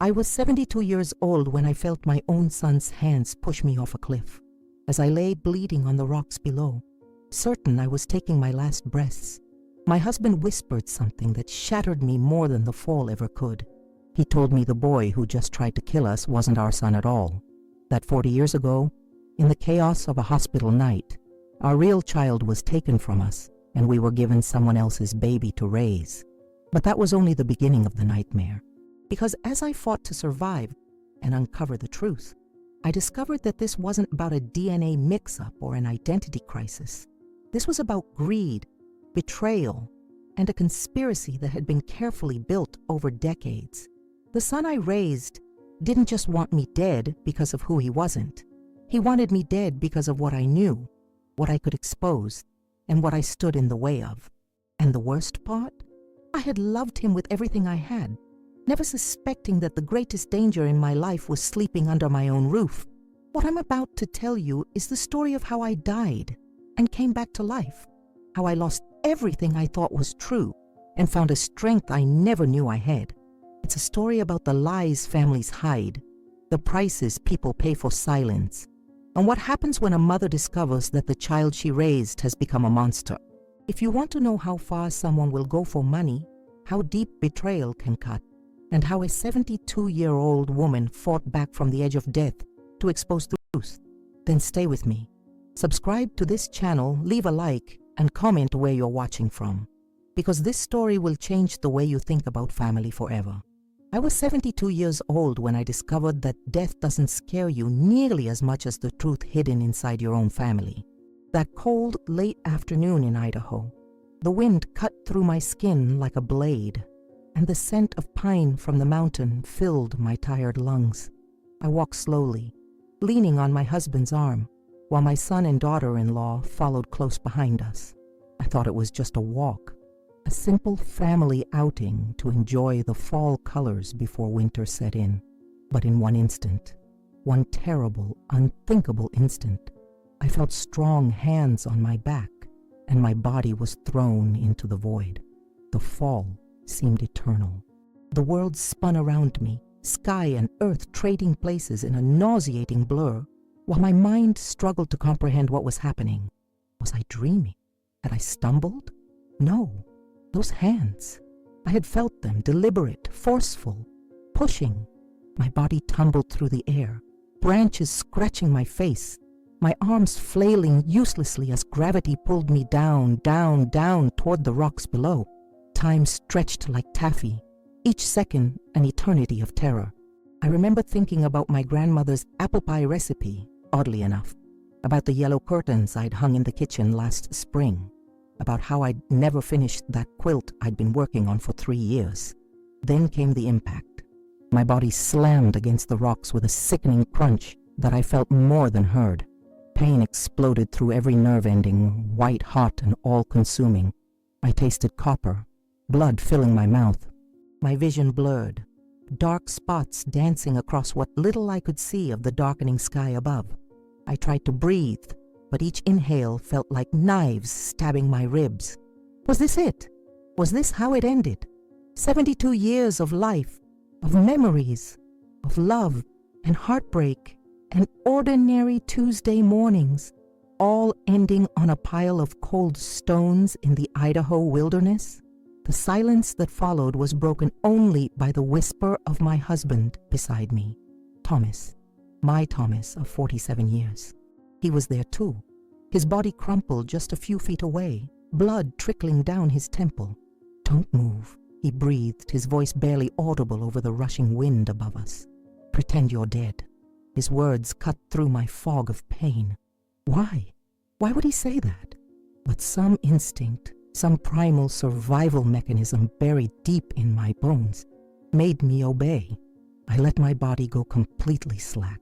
I was 72 years old when I felt my own son's hands push me off a cliff, as I lay bleeding on the rocks below, certain I was taking my last breaths. My husband whispered something that shattered me more than the fall ever could. He told me the boy who just tried to kill us wasn't our son at all, that 40 years ago, in the chaos of a hospital night, our real child was taken from us and we were given someone else's baby to raise. But that was only the beginning of the nightmare, because as I fought to survive and uncover the truth, I discovered that this wasn't about a DNA mix-up or an identity crisis. This was about greed, betrayal, and a conspiracy that had been carefully built over decades. The son I raised didn't just want me dead because of who he wasn't. He wanted me dead because of what I knew, what I could expose, and what I stood in the way of. And the worst part? I had loved him with everything I had, never suspecting that the greatest danger in my life was sleeping under my own roof. What I'm about to tell you is the story of how I died and came back to life, how I lost everything I thought was true and found a strength I never knew I had. It's a story about the lies families hide, the prices people pay for silence, and what happens when a mother discovers that the child she raised has become a monster. If you want to know how far someone will go for money, how deep betrayal can cut, and how a 72-year-old woman fought back from the edge of death to expose the truth, then stay with me. Subscribe to this channel, leave a like, and comment where you're watching from, because this story will change the way you think about family forever. I was 72 years old when I discovered that death doesn't scare you nearly as much as the truth hidden inside your own family. That cold, late afternoon in Idaho, the wind cut through my skin like a blade, and the scent of pine from the mountain filled my tired lungs. I walked slowly, leaning on my husband's arm, while my son and daughter-in-law followed close behind us. I thought it was just a walk, a simple family outing to enjoy the fall colors before winter set in. But in one instant, one terrible, unthinkable instant, I felt strong hands on my back, and my body was thrown into the void. The fall seemed eternal. The world spun around me, sky and earth trading places in a nauseating blur, while my mind struggled to comprehend what was happening. Was I dreaming? Had I stumbled? No. Those hands. I had felt them, deliberate, forceful, pushing. My body tumbled through the air, branches scratching my face, my arms flailing uselessly as gravity pulled me down, down, down toward the rocks below. Time stretched like taffy, each second an eternity of terror. I remember thinking about my grandmother's apple pie recipe, oddly enough, about the yellow curtains I'd hung in the kitchen last spring, about how I'd never finished that quilt I'd been working on for 3 years. Then came the impact. My body slammed against the rocks with a sickening crunch that I felt more than heard. Pain exploded through every nerve ending, white hot and all-consuming. I tasted copper, blood filling my mouth. My vision blurred, dark spots dancing across what little I could see of the darkening sky above. I tried to breathe, but each inhale felt like knives stabbing my ribs. Was this it? Was this how it ended? 72 years of life, of memories, of love and heartbreak and ordinary Tuesday mornings, all ending on a pile of cold stones in the Idaho wilderness? The silence that followed was broken only by the whisper of my husband beside me, Thomas, my Thomas of 47 years. He was there too, his body crumpled just a few feet away, blood trickling down his temple. "Don't move," he breathed, his voice barely audible over the rushing wind above us. "Pretend you're dead." His words cut through my fog of pain. Why? Why would he say that? But some instinct, some primal survival mechanism buried deep in my bones, made me obey. I let my body go completely slack,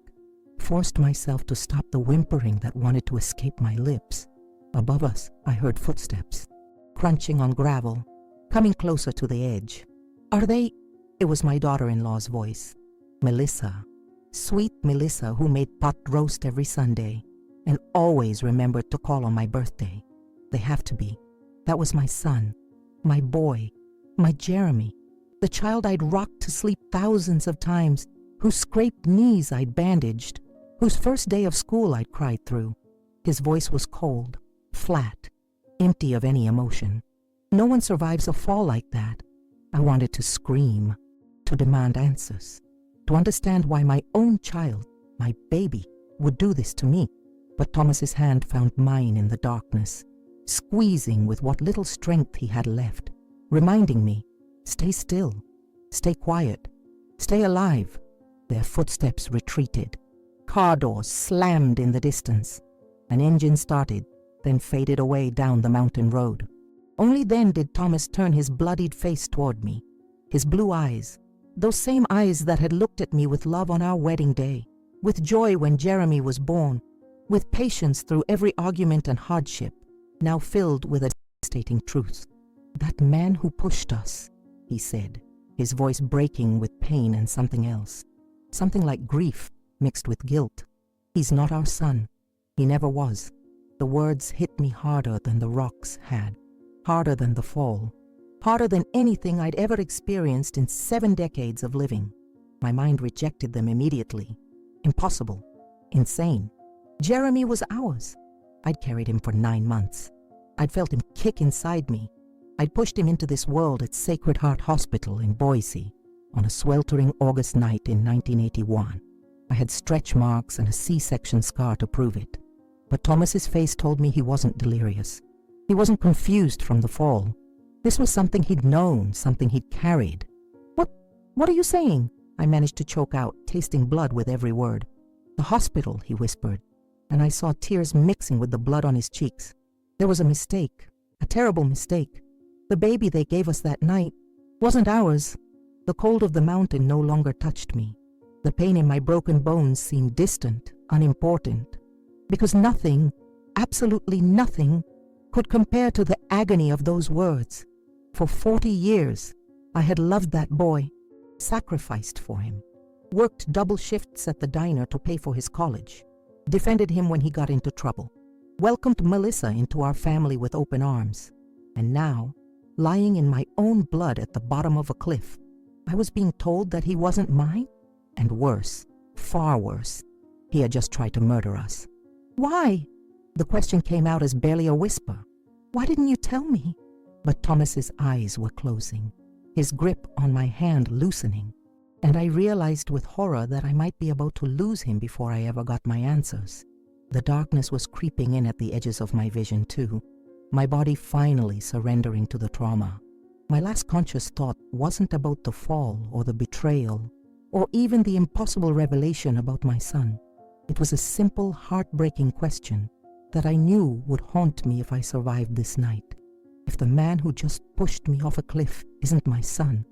forced myself to stop the whimpering that wanted to escape my lips. Above us, I heard footsteps, crunching on gravel, coming closer to the edge. "Are they?" It was my daughter-in-law's voice. Melissa. Sweet Melissa, who made pot roast every Sunday and always remembered to call on my birthday. They have to be. That was my son, my boy, my Jeremy. The child I'd rocked to sleep thousands of times, whose scraped knees I'd bandaged, whose first day of school I'd cried through. His voice was cold, flat, empty of any emotion. No one survives a fall like that. I wanted to scream, to demand answers, to understand why my own child, my baby, would do this to me. But Thomas's hand found mine in the darkness, squeezing with what little strength he had left, reminding me, stay still, stay quiet, stay alive. Their footsteps retreated. Car doors slammed in the distance. An engine started, then faded away down the mountain road. Only then did Thomas turn his bloodied face toward me. His blue eyes, those same eyes that had looked at me with love on our wedding day, with joy when Jeremy was born, with patience through every argument and hardship, now filled with a devastating truth. "That man who pushed us," he said, his voice breaking with pain and something else, something like grief mixed with guilt. "He's not our son. He never was." The words hit me harder than the rocks had, harder than the fall, harder than anything I'd ever experienced in 7 decades of living. My mind rejected them immediately. Impossible. Insane. Jeremy was ours. I'd carried him for 9 months. I'd felt him kick inside me. I'd pushed him into this world at Sacred Heart Hospital in Boise on a sweltering August night in 1981. I had stretch marks and a C-section scar to prove it. But Thomas's face told me he wasn't delirious. He wasn't confused from the fall. This was something he'd known, something he'd carried. What are you saying?" I managed to choke out, tasting blood with every word. "The hospital," he whispered, and I saw tears mixing with the blood on his cheeks. "There was a mistake, a terrible mistake. The baby they gave us that night wasn't ours." The cold of the mountain no longer touched me. The pain in my broken bones seemed distant, unimportant, because nothing, absolutely nothing, could compare to the agony of those words. For 40 years, I had loved that boy, sacrificed for him, worked double shifts at the diner to pay for his college, defended him when he got into trouble, welcomed Melissa into our family with open arms. And now, lying in my own blood at the bottom of a cliff, I was being told that he wasn't mine? And worse, far worse, he had just tried to murder us. "Why?" The question came out as barely a whisper. "Why didn't you tell me?" But Thomas's eyes were closing, his grip on my hand loosening, and I realized with horror that I might be about to lose him before I ever got my answers. The darkness was creeping in at the edges of my vision too, my body finally surrendering to the trauma. My last conscious thought wasn't about the fall or the betrayal, or even the impossible revelation about my son. It was a simple, heartbreaking question that I knew would haunt me if I survived this night. If the man who just pushed me off a cliff isn't my son,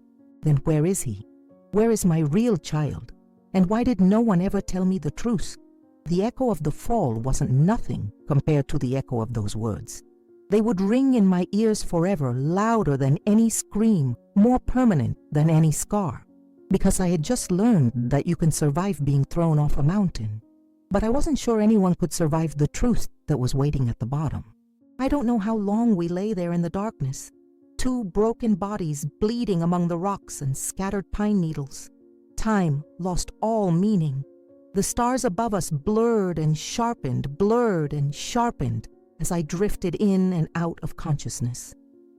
then where is he? Where is my real child? And why did no one ever tell me the truth? The echo of the fall wasn't nothing compared to the echo of those words. They would ring in my ears forever, louder than any scream, more permanent than any scar. Because I had just learned that you can survive being thrown off a mountain. But I wasn't sure anyone could survive the truth that was waiting at the bottom. I don't know how long we lay there in the darkness, 2 broken bodies bleeding among the rocks and scattered pine needles. Time lost all meaning. The stars above us blurred and sharpened as I drifted in and out of consciousness.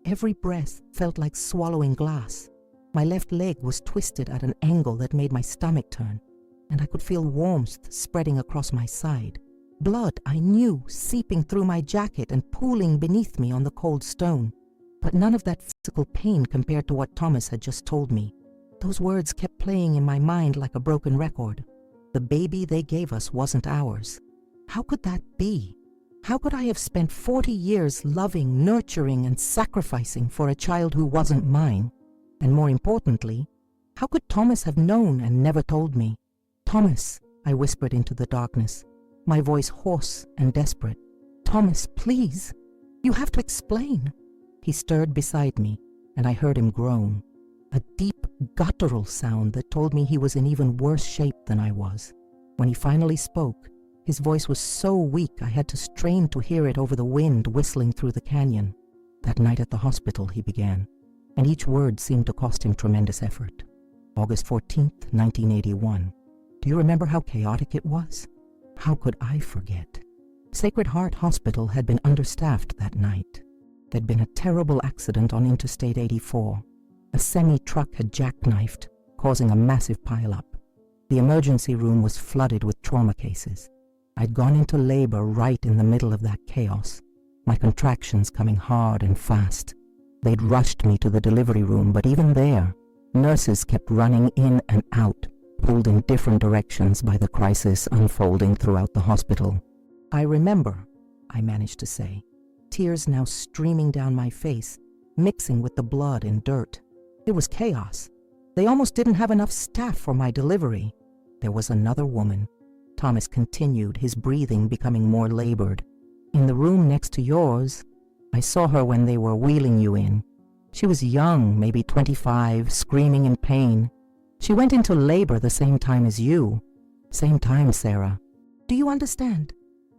Every breath felt like swallowing glass. My left leg was twisted at an angle that made my stomach turn, and I could feel warmth spreading across my side. Blood, I knew, seeping through my jacket and pooling beneath me on the cold stone. But none of that physical pain compared to what Thomas had just told me. Those words kept playing in my mind like a broken record. The baby they gave us wasn't ours. How could that be? How could I have spent 40 years loving, nurturing, and sacrificing for a child who wasn't mine? And more importantly, how could Thomas have known and never told me? "Thomas," I whispered into the darkness, my voice hoarse and desperate. "Thomas, please, you have to explain." He stirred beside me, and I heard him groan, a deep, guttural sound that told me he was in even worse shape than I was. When he finally spoke, his voice was so weak I had to strain to hear it over the wind whistling through the canyon. "That night at the hospital," he began, and each word seemed to cost him tremendous effort. August 14th, 1981. Do you remember how chaotic it was? How could I forget? Sacred Heart Hospital had been understaffed that night. There'd been a terrible accident on Interstate 84. A semi-truck had jackknifed, causing a massive pileup. The emergency room was flooded with trauma cases. I'd gone into labor right in the middle of that chaos, my contractions coming hard and fast. They'd rushed me to the delivery room, but even there, nurses kept running in and out, pulled in different directions by the crisis unfolding throughout the hospital. I remember, I managed to say, tears now streaming down my face, mixing with the blood and dirt. It was chaos. They almost didn't have enough staff for my delivery. There was another woman. Thomas continued, his breathing becoming more labored. In the room next to yours, I saw her when they were wheeling you in. She was young, maybe 25, screaming in pain. She went into labor the same time as you. Same time, Sarah. Do you understand?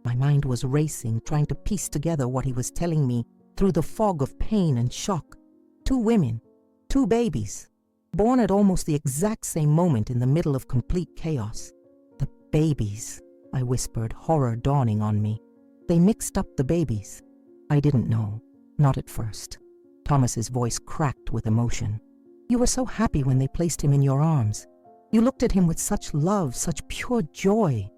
My mind was racing, trying to piece together what he was telling me through the fog of pain and shock. 2 women, 2 babies, born at almost the exact same moment in the middle of complete chaos. The babies, I whispered, horror dawning on me. They mixed up the babies. I didn't know, not at first. Thomas's voice cracked with emotion. You were so happy when they placed him in your arms. You looked at him with such love, such pure joy.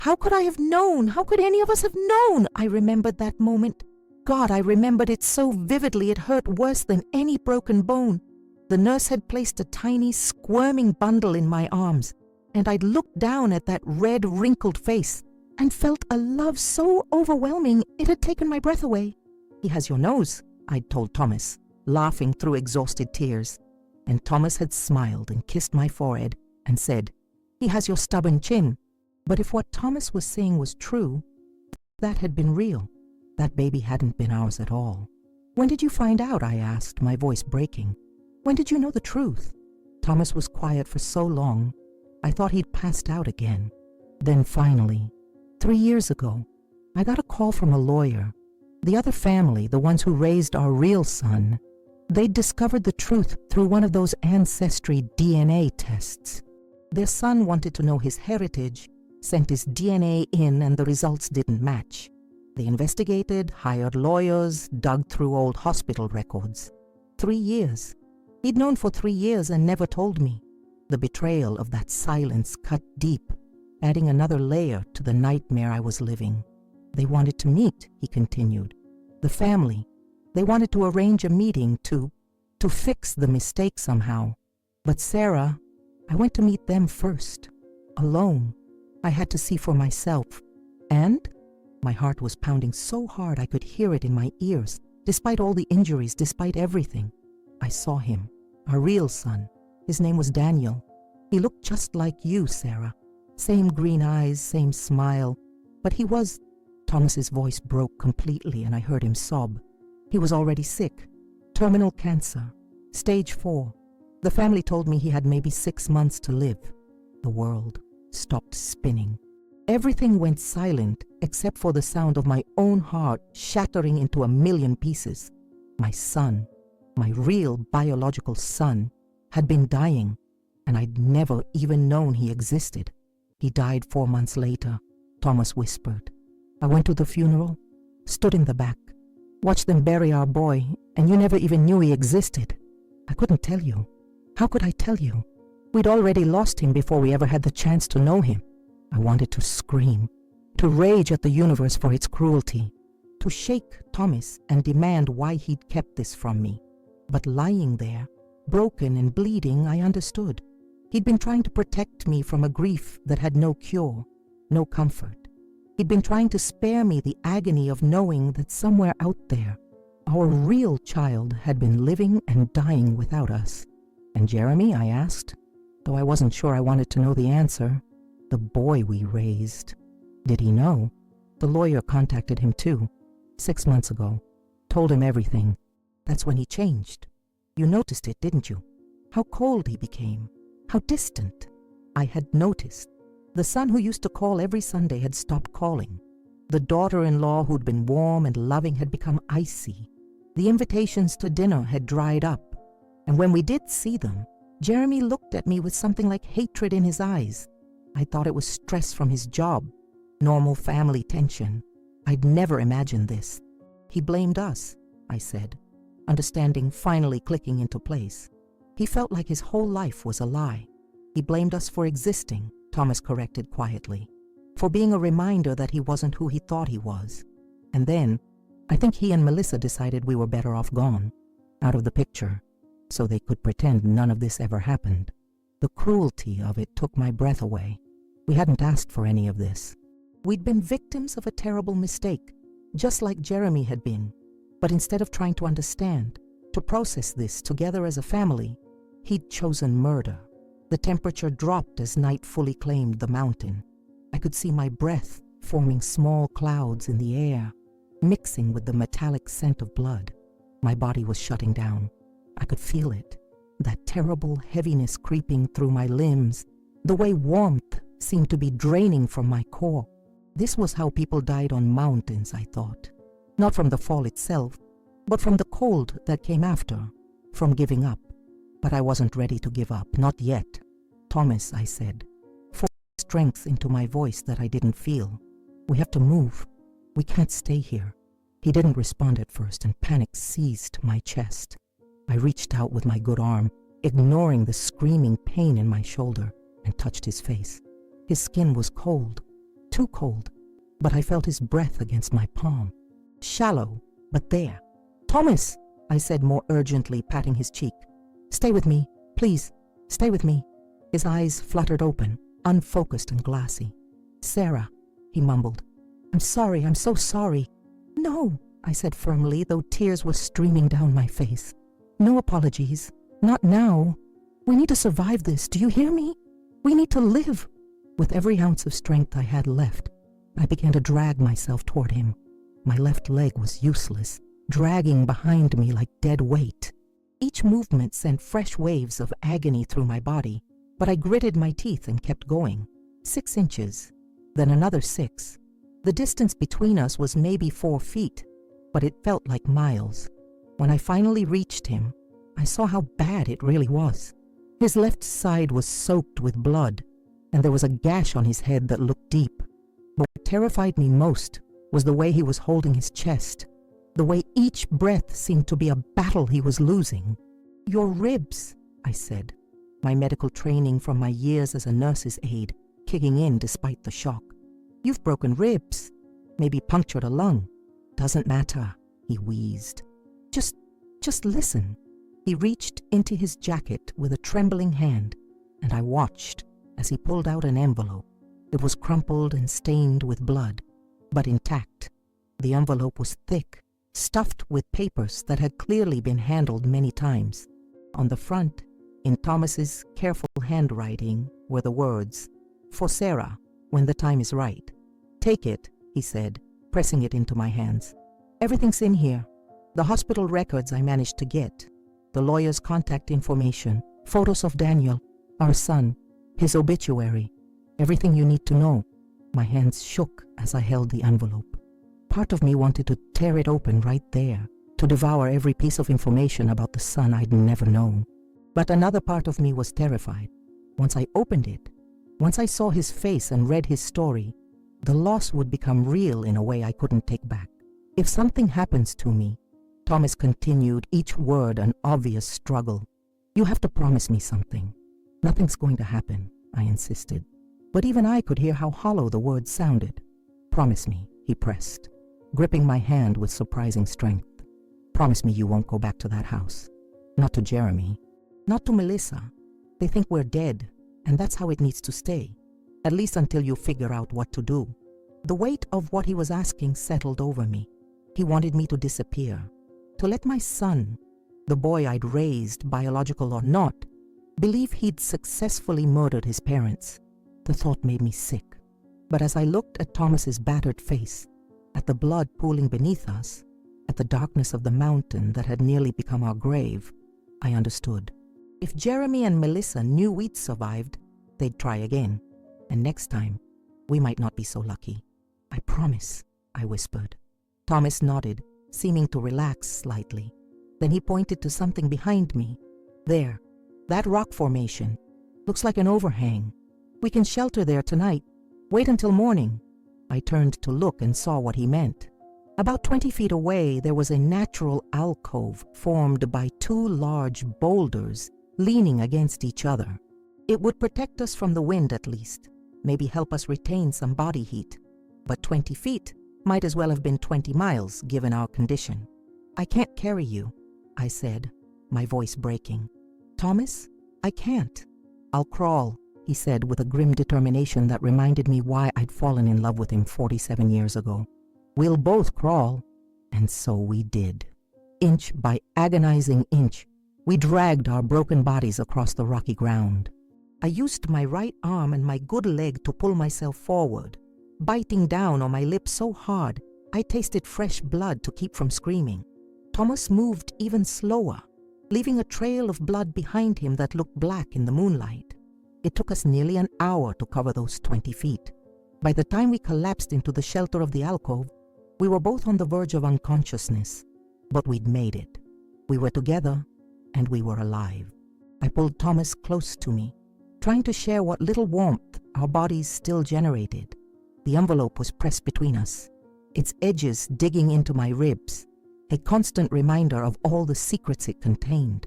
How could I have known? How could any of us have known? I remembered that moment. God, I remembered it so vividly it hurt worse than any broken bone. The nurse had placed a tiny, squirming bundle in my arms, and I'd looked down at that red, wrinkled face and felt a love so overwhelming it had taken my breath away. He has your nose, I'd told Thomas, laughing through exhausted tears. And Thomas had smiled and kissed my forehead and said, he has your stubborn chin. But if what Thomas was saying was true, that had been real. That baby hadn't been ours at all. When did you find out? I asked, my voice breaking. When did you know the truth? Thomas was quiet for so long, I thought he'd passed out again. Then finally, 3 years ago, I got a call from a lawyer. The other family, the ones who raised our real son, they'd discovered the truth through one of those ancestry DNA tests. Their son wanted to know his heritage, sent his DNA in, and the results didn't match. They investigated, hired lawyers, dug through old hospital records. 3 years. He'd known for 3 years and never told me. The betrayal of that silence cut deep, adding another layer to the nightmare I was living. They wanted to meet, he continued. The family. They wanted to arrange a meeting to fix the mistake somehow. But Sarah, I went to meet them first. Alone. I had to see for myself. And my heart was pounding so hard I could hear it in my ears, despite all the injuries, despite everything. I saw him, our real son. His name was Daniel. He looked just like you, Sarah. Same green eyes, same smile. But he was... Thomas's voice broke completely and I heard him sob. He was already sick. Terminal cancer. Stage 4. The family told me he had maybe 6 months to live. The world stopped spinning. Everything went silent except for the sound of my own heart shattering into a million pieces. My son, my real biological son, had been dying, and I'd never even known he existed. He died 4 months later, Thomas whispered. I went to the funeral, stood in the back, watched them bury our boy, and you never even knew he existed. I couldn't tell you. How could I tell you? We'd already lost him before we ever had the chance to know him. I wanted to scream, to rage at the universe for its cruelty, to shake Thomas and demand why he'd kept this from me. But lying there, broken and bleeding, I understood. He'd been trying to protect me from a grief that had no cure, no comfort. He'd been trying to spare me the agony of knowing that somewhere out there, our real child had been living and dying without us. And Jeremy, I asked, though I wasn't sure I wanted to know the answer. The boy we raised. Did he know? The lawyer contacted him too, 6 months ago. Told him everything. That's when he changed. You noticed it, didn't you? How cold he became. How distant. I had noticed. The son who used to call every Sunday had stopped calling. The daughter-in-law who'd been warm and loving had become icy. The invitations to dinner had dried up. And when we did see them, Jeremy looked at me with something like hatred in his eyes. I thought it was stress from his job, normal family tension. I'd never imagined this. He blamed us, I said, understanding finally clicking into place. He felt like his whole life was a lie. He blamed us for existing, Thomas corrected quietly, for being a reminder that he wasn't who he thought he was. And then, I think he and Melissa decided we were better off gone, out of the picture, so they could pretend none of this ever happened. The cruelty of it took my breath away. We hadn't asked for any of this. We'd been victims of a terrible mistake, just like Jeremy had been. But instead of trying to understand, to process this together as a family, he'd chosen murder. The temperature dropped as night fully claimed the mountain. I could see my breath forming small clouds in the air, mixing with the metallic scent of blood. My body was shutting down. I could feel it, that terrible heaviness creeping through my limbs, the way warmth seemed to be draining from my core. This was how people died on mountains, I thought. Not from the fall itself, but from the cold that came after, from giving up. But I wasn't ready to give up, not yet. Thomas, I said, forced strength into my voice that I didn't feel. We have to move. We can't stay here. He didn't respond at first, and panic seized my chest. I reached out with my good arm, ignoring the screaming pain in my shoulder, and touched his face. His skin was cold, too cold, but I felt his breath against my palm. Shallow, but there. Thomas, I said more urgently, patting his cheek. Stay with me, please, stay with me. His eyes fluttered open, unfocused and glassy. Sarah, he mumbled. I'm sorry, I'm so sorry. No, I said firmly, though tears were streaming down my face. No apologies, not now. We need to survive this, do you hear me? We need to live. With every ounce of strength I had left, I began to drag myself toward him. My left leg was useless, dragging behind me like dead weight. Each movement sent fresh waves of agony through my body, but I gritted my teeth and kept going. 6 inches, then another 6. The distance between us was maybe 4 feet, but it felt like miles. When I finally reached him, I saw how bad it really was. His left side was soaked with blood, and there was a gash on his head that looked deep. But what terrified me most was the way he was holding his chest, the way each breath seemed to be a battle he was losing. Your ribs, I said, my medical training from my years as a nurse's aide kicking in despite the shock. You've broken ribs, maybe punctured a lung. Doesn't matter, he wheezed. Just listen. He reached into his jacket with a trembling hand, and I watched as he pulled out an envelope. It was crumpled and stained with blood, but intact. The envelope was thick, stuffed with papers that had clearly been handled many times. On the front, in Thomas's careful handwriting, were the words, "For Sarah, when the time is right." Take it, he said, pressing it into my hands. Everything's in here. The hospital records I managed to get, the lawyer's contact information, photos of Daniel, our son, his obituary, everything you need to know. My hands shook as I held the envelope. Part of me wanted to tear it open right there, to devour every piece of information about the son I'd never known. But another part of me was terrified. Once I opened it, once I saw his face and read his story, the loss would become real in a way I couldn't take back. If something happens to me, Thomas continued, each word an obvious struggle. You have to promise me something. Nothing's going to happen, I insisted. But even I could hear how hollow the words sounded. Promise me, he pressed, gripping my hand with surprising strength. Promise me you won't go back to that house. Not to Jeremy. Not to Melissa. They think we're dead, and that's how it needs to stay. At least until you figure out what to do. The weight of what he was asking settled over me. He wanted me to disappear. To let my son, the boy I'd raised, biological or not, believe he'd successfully murdered his parents. The thought made me sick. But as I looked at Thomas's battered face, at the blood pooling beneath us, at the darkness of the mountain that had nearly become our grave, I understood. If Jeremy and Melissa knew we'd survived, they'd try again. And next time, we might not be so lucky. I promise, I whispered. Thomas nodded, seeming to relax slightly. Then he pointed to something behind me. There, that rock formation. Looks like an overhang. We can shelter there tonight. Wait until morning." I turned to look and saw what he meant. About 20 feet away, there was a natural alcove formed by two large boulders leaning against each other. It would protect us from the wind at least, maybe help us retain some body heat. But 20 feet might as well have been 20 miles given our condition. "I can't carry you," I said, my voice breaking. "Thomas, I can't." "I'll crawl," he said with a grim determination that reminded me why I'd fallen in love with him 47 years ago. "We'll both crawl." And so we did. Inch by agonizing inch, we dragged our broken bodies across the rocky ground. I used my right arm and my good leg to pull myself forward, biting down on my lips so hard I tasted fresh blood to keep from screaming. Thomas moved even slower, leaving a trail of blood behind him that looked black in the moonlight. It took us nearly an hour to cover those 20 feet. By the time we collapsed into the shelter of the alcove, we were both on the verge of unconsciousness, but we'd made it. We were together, and we were alive. I pulled Thomas close to me, trying to share what little warmth our bodies still generated. The envelope was pressed between us, its edges digging into my ribs, a constant reminder of all the secrets it contained.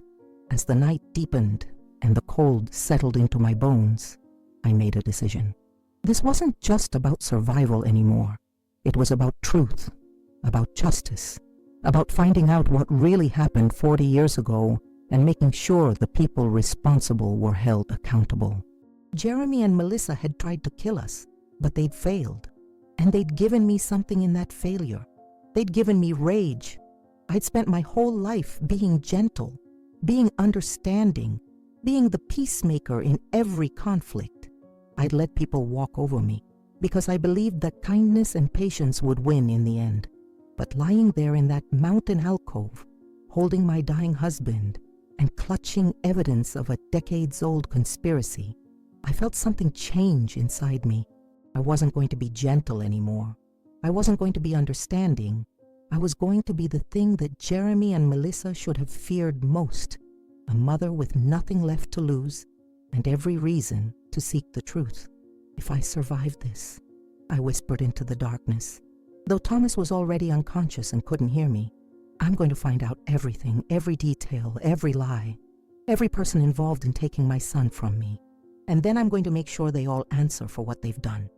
As the night deepened and the cold settled into my bones, I made a decision. This wasn't just about survival anymore. It was about truth, about justice, about finding out what really happened 40 years ago and making sure the people responsible were held accountable. Jeremy and Melissa had tried to kill us, but they'd failed. And they'd given me something in that failure. They'd given me rage. I'd spent my whole life being gentle, being understanding, being the peacemaker in every conflict. I'd let people walk over me because I believed that kindness and patience would win in the end. But lying there in that mountain alcove, holding my dying husband and clutching evidence of a decades-old conspiracy, I felt something change inside me. I wasn't going to be gentle anymore. I wasn't going to be understanding. I was going to be the thing that Jeremy and Melissa should have feared most, a mother with nothing left to lose and every reason to seek the truth. "If I survive this," I whispered into the darkness. Though Thomas was already unconscious and couldn't hear me, "I'm going to find out everything, every detail, every lie, every person involved in taking my son from me. And then I'm going to make sure they all answer for what they've done."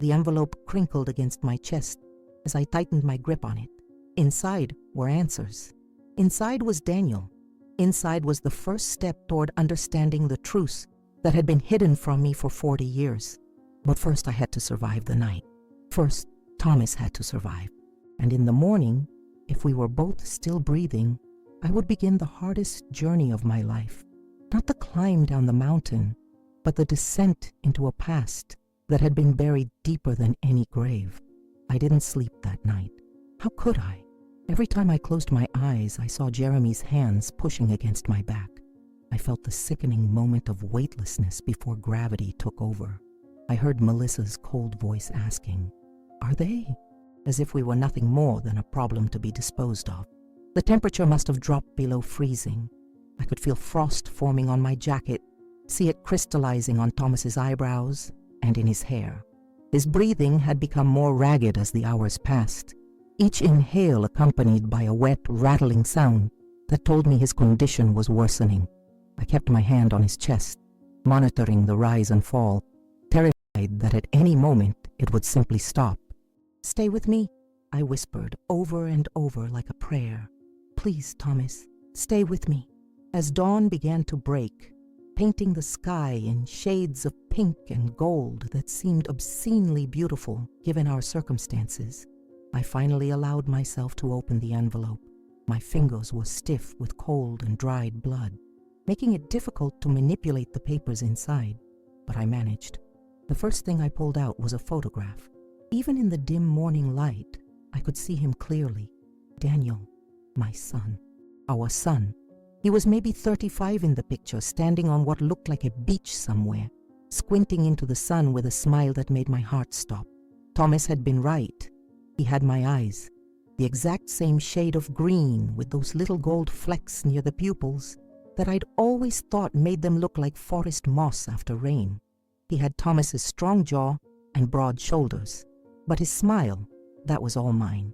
The envelope crinkled against my chest as I tightened my grip on it. Inside were answers. Inside was Daniel. Inside was the first step toward understanding the truths that had been hidden from me for 40 years. But first I had to survive the night. First, Thomas had to survive. And in the morning, if we were both still breathing, I would begin the hardest journey of my life. Not the climb down the mountain, but the descent into a past that had been buried deeper than any grave. I didn't sleep that night. How could I? Every time I closed my eyes, I saw Jeremy's hands pushing against my back. I felt the sickening moment of weightlessness before gravity took over. I heard Melissa's cold voice asking, "Are they?" As if we were nothing more than a problem to be disposed of. The temperature must have dropped below freezing. I could feel frost forming on my jacket, see it crystallizing on Thomas's eyebrows and in his hair. His breathing had become more ragged as the hours passed, each inhale accompanied by a wet, rattling sound that told me his condition was worsening. I kept my hand on his chest, monitoring the rise and fall, terrified that at any moment it would simply stop. "Stay with me," I whispered over and over like a prayer. "Please, Thomas, stay with me." As dawn began to break, painting the sky in shades of pink and gold that seemed obscenely beautiful given our circumstances, I finally allowed myself to open the envelope. My fingers were stiff with cold and dried blood, making it difficult to manipulate the papers inside, but I managed. The first thing I pulled out was a photograph. Even in the dim morning light, I could see him clearly. Daniel, my son, our son. He was maybe 35 in the picture, standing on what looked like a beach somewhere, squinting into the sun with a smile that made my heart stop. Thomas had been right. He had my eyes, the exact same shade of green with those little gold flecks near the pupils, that I'd always thought made them look like forest moss after rain. He had Thomas's strong jaw and broad shoulders, but his smile, that was all mine.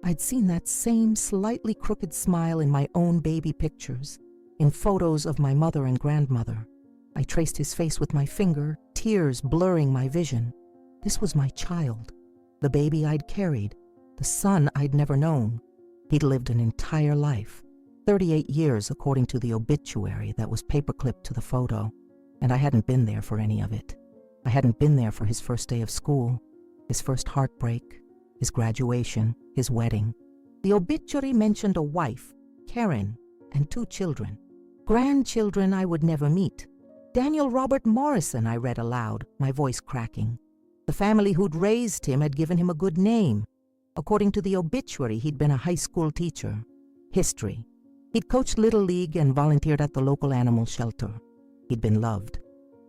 I'd seen that same slightly crooked smile in my own baby pictures, in photos of my mother and grandmother. I traced his face with my finger, tears blurring my vision. This was my child, the baby I'd carried, the son I'd never known. He'd lived an entire life, 38 years according to the obituary that was paperclipped to the photo, and I hadn't been there for any of it. I hadn't been there for his first day of school, his first heartbreak, his graduation, his wedding. The obituary mentioned a wife, Karen, and 2 children. Grandchildren I would never meet. Daniel Robert Morrison, I read aloud, my voice cracking. The family who'd raised him had given him a good name. According to the obituary, he'd been a high school teacher. History. He'd coached Little League and volunteered at the local animal shelter. He'd been loved.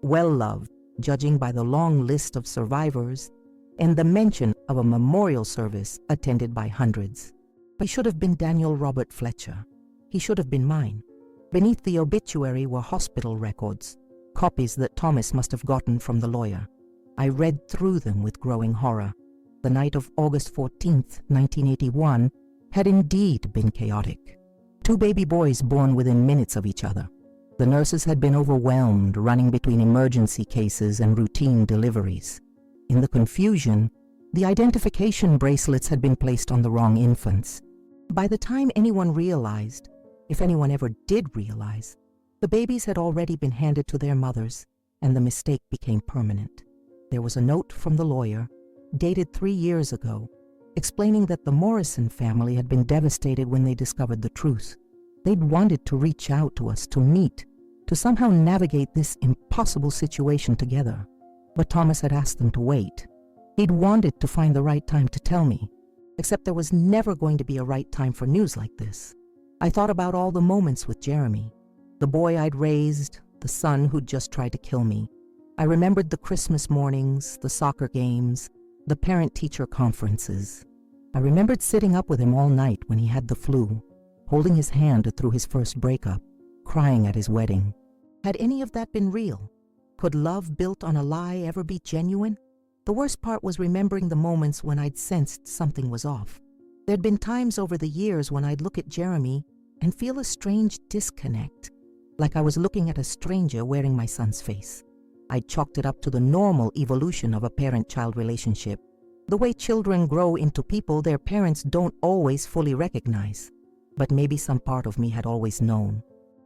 Well loved, judging by the long list of survivors and the mention of a memorial service attended by hundreds. He should have been Daniel Robert Fletcher. He should have been mine. Beneath the obituary were hospital records, copies that Thomas must have gotten from the lawyer. I read through them with growing horror. The night of August 14th, 1981, had indeed been chaotic. 2 baby boys born within minutes of each other. The nurses had been overwhelmed, running between emergency cases and routine deliveries. In the confusion, the identification bracelets had been placed on the wrong infants. By the time anyone realized, if anyone ever did realize, the babies had already been handed to their mothers, and the mistake became permanent. There was a note from the lawyer, dated 3 years ago, explaining that the Morrison family had been devastated when they discovered the truth. They'd wanted to reach out to us, to meet, to somehow navigate this impossible situation together. But Thomas had asked them to wait. He'd wanted to find the right time to tell me, except there was never going to be a right time for news like this. I thought about all the moments with Jeremy, the boy I'd raised, the son who'd just tried to kill me. I remembered the Christmas mornings, the soccer games, the parent-teacher conferences. I remembered sitting up with him all night when he had the flu, holding his hand through his first breakup, crying at his wedding. Had any of that been real? Could love built on a lie ever be genuine? The worst part was remembering the moments when I'd sensed something was off. There'd been times over the years when I'd look at Jeremy and feel a strange disconnect, like I was looking at a stranger wearing my son's face. I'd chalked it up to the normal evolution of a parent-child relationship, the way children grow into people their parents don't always fully recognize. But maybe some part of me had always known.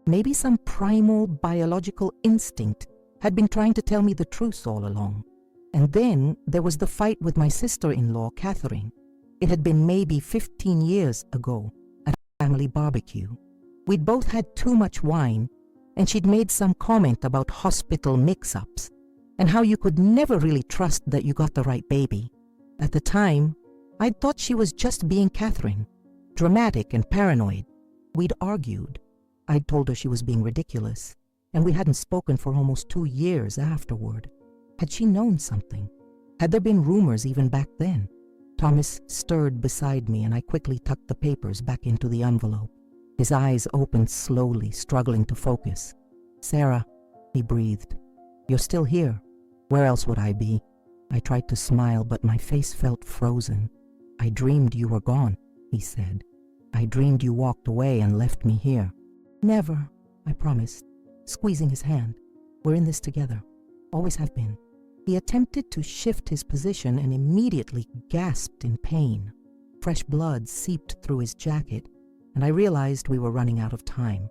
Maybe some primal biological instinct had been trying to tell me the truth all along. And then there was the fight with my sister-in-law, Catherine. It had been maybe 15 years ago at a family barbecue. We'd both had too much wine, and she'd made some comment about hospital mix-ups and how you could never really trust that you got the right baby. At the time, I'd thought she was just being Catherine, dramatic and paranoid. We'd argued. I'd told her she was being ridiculous, and we hadn't spoken for almost 2 years afterward. Had she known something? Had there been rumors even back then? Thomas stirred beside me, and I quickly tucked the papers back into the envelope. His eyes opened slowly, struggling to focus. "Sarah," he breathed, "you're still here. Where else would I be?" I tried to smile, but my face felt frozen. "I dreamed you were gone," he said. "I dreamed you walked away and left me here." "Never," I promised, squeezing his hand. "We're in this together. Always have been." He attempted to shift his position and immediately gasped in pain. Fresh blood seeped through his jacket, and I realized we were running out of time.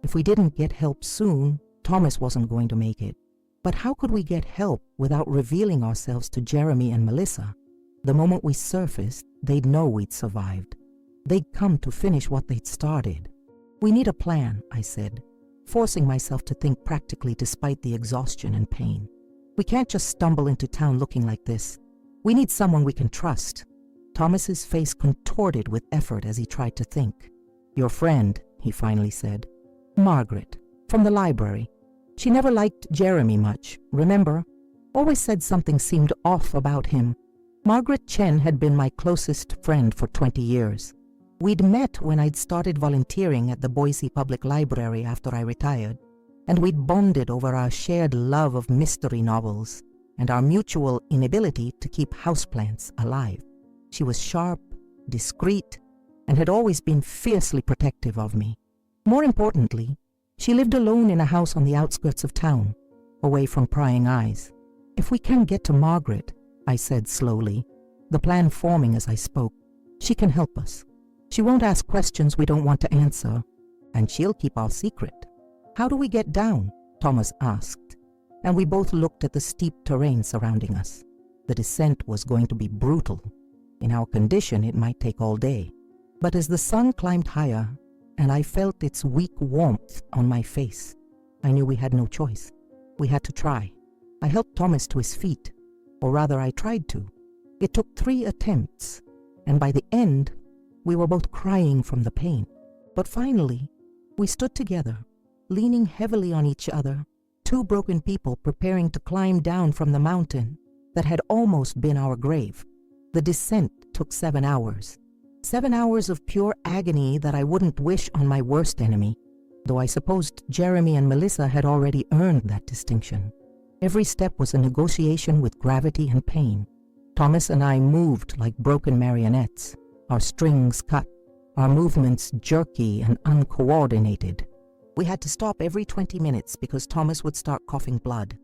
If we didn't get help soon, Thomas wasn't going to make it. But how could we get help without revealing ourselves to Jeremy and Melissa? The moment we surfaced, they'd know we'd survived. They'd come to finish what they'd started. "We need a plan," I said, forcing myself to think practically despite the exhaustion and pain. "We can't just stumble into town looking like this. We need someone we can trust." Thomas's face contorted with effort as he tried to think. "Your friend," he finally said. "Margaret, from the library. She never liked Jeremy much, remember? Always said something seemed off about him. Margaret Chen had been my closest friend for 20 years. We'd met when I'd started volunteering at the Boise Public Library after I retired, and we'd bonded over our shared love of mystery novels and our mutual inability to keep houseplants alive. She was sharp, discreet, and had always been fiercely protective of me. More importantly, she lived alone in a house on the outskirts of town, away from prying eyes. "If we can get to Margaret," I said slowly, the plan forming as I spoke, "she can help us. She won't ask questions we don't want to answer, and she'll keep our secret." "How do we get down?" Thomas asked, and we both looked at the steep terrain surrounding us. The descent was going to be brutal. In our condition, it might take all day. But as the sun climbed higher, and I felt its weak warmth on my face, I knew we had no choice. We had to try. I helped Thomas to his feet, or rather I tried to. It took 3 attempts, and by the end, we were both crying from the pain. But finally, we stood together, leaning heavily on each other, 2 broken people preparing to climb down from the mountain that had almost been our grave. The descent took 7 hours. 7 hours of pure agony that I wouldn't wish on my worst enemy, though I supposed Jeremy and Melissa had already earned that distinction. Every step was a negotiation with gravity and pain. Thomas and I moved like broken marionettes, our strings cut, our movements jerky and uncoordinated. We had to stop every 20 minutes because Thomas would start coughing blood.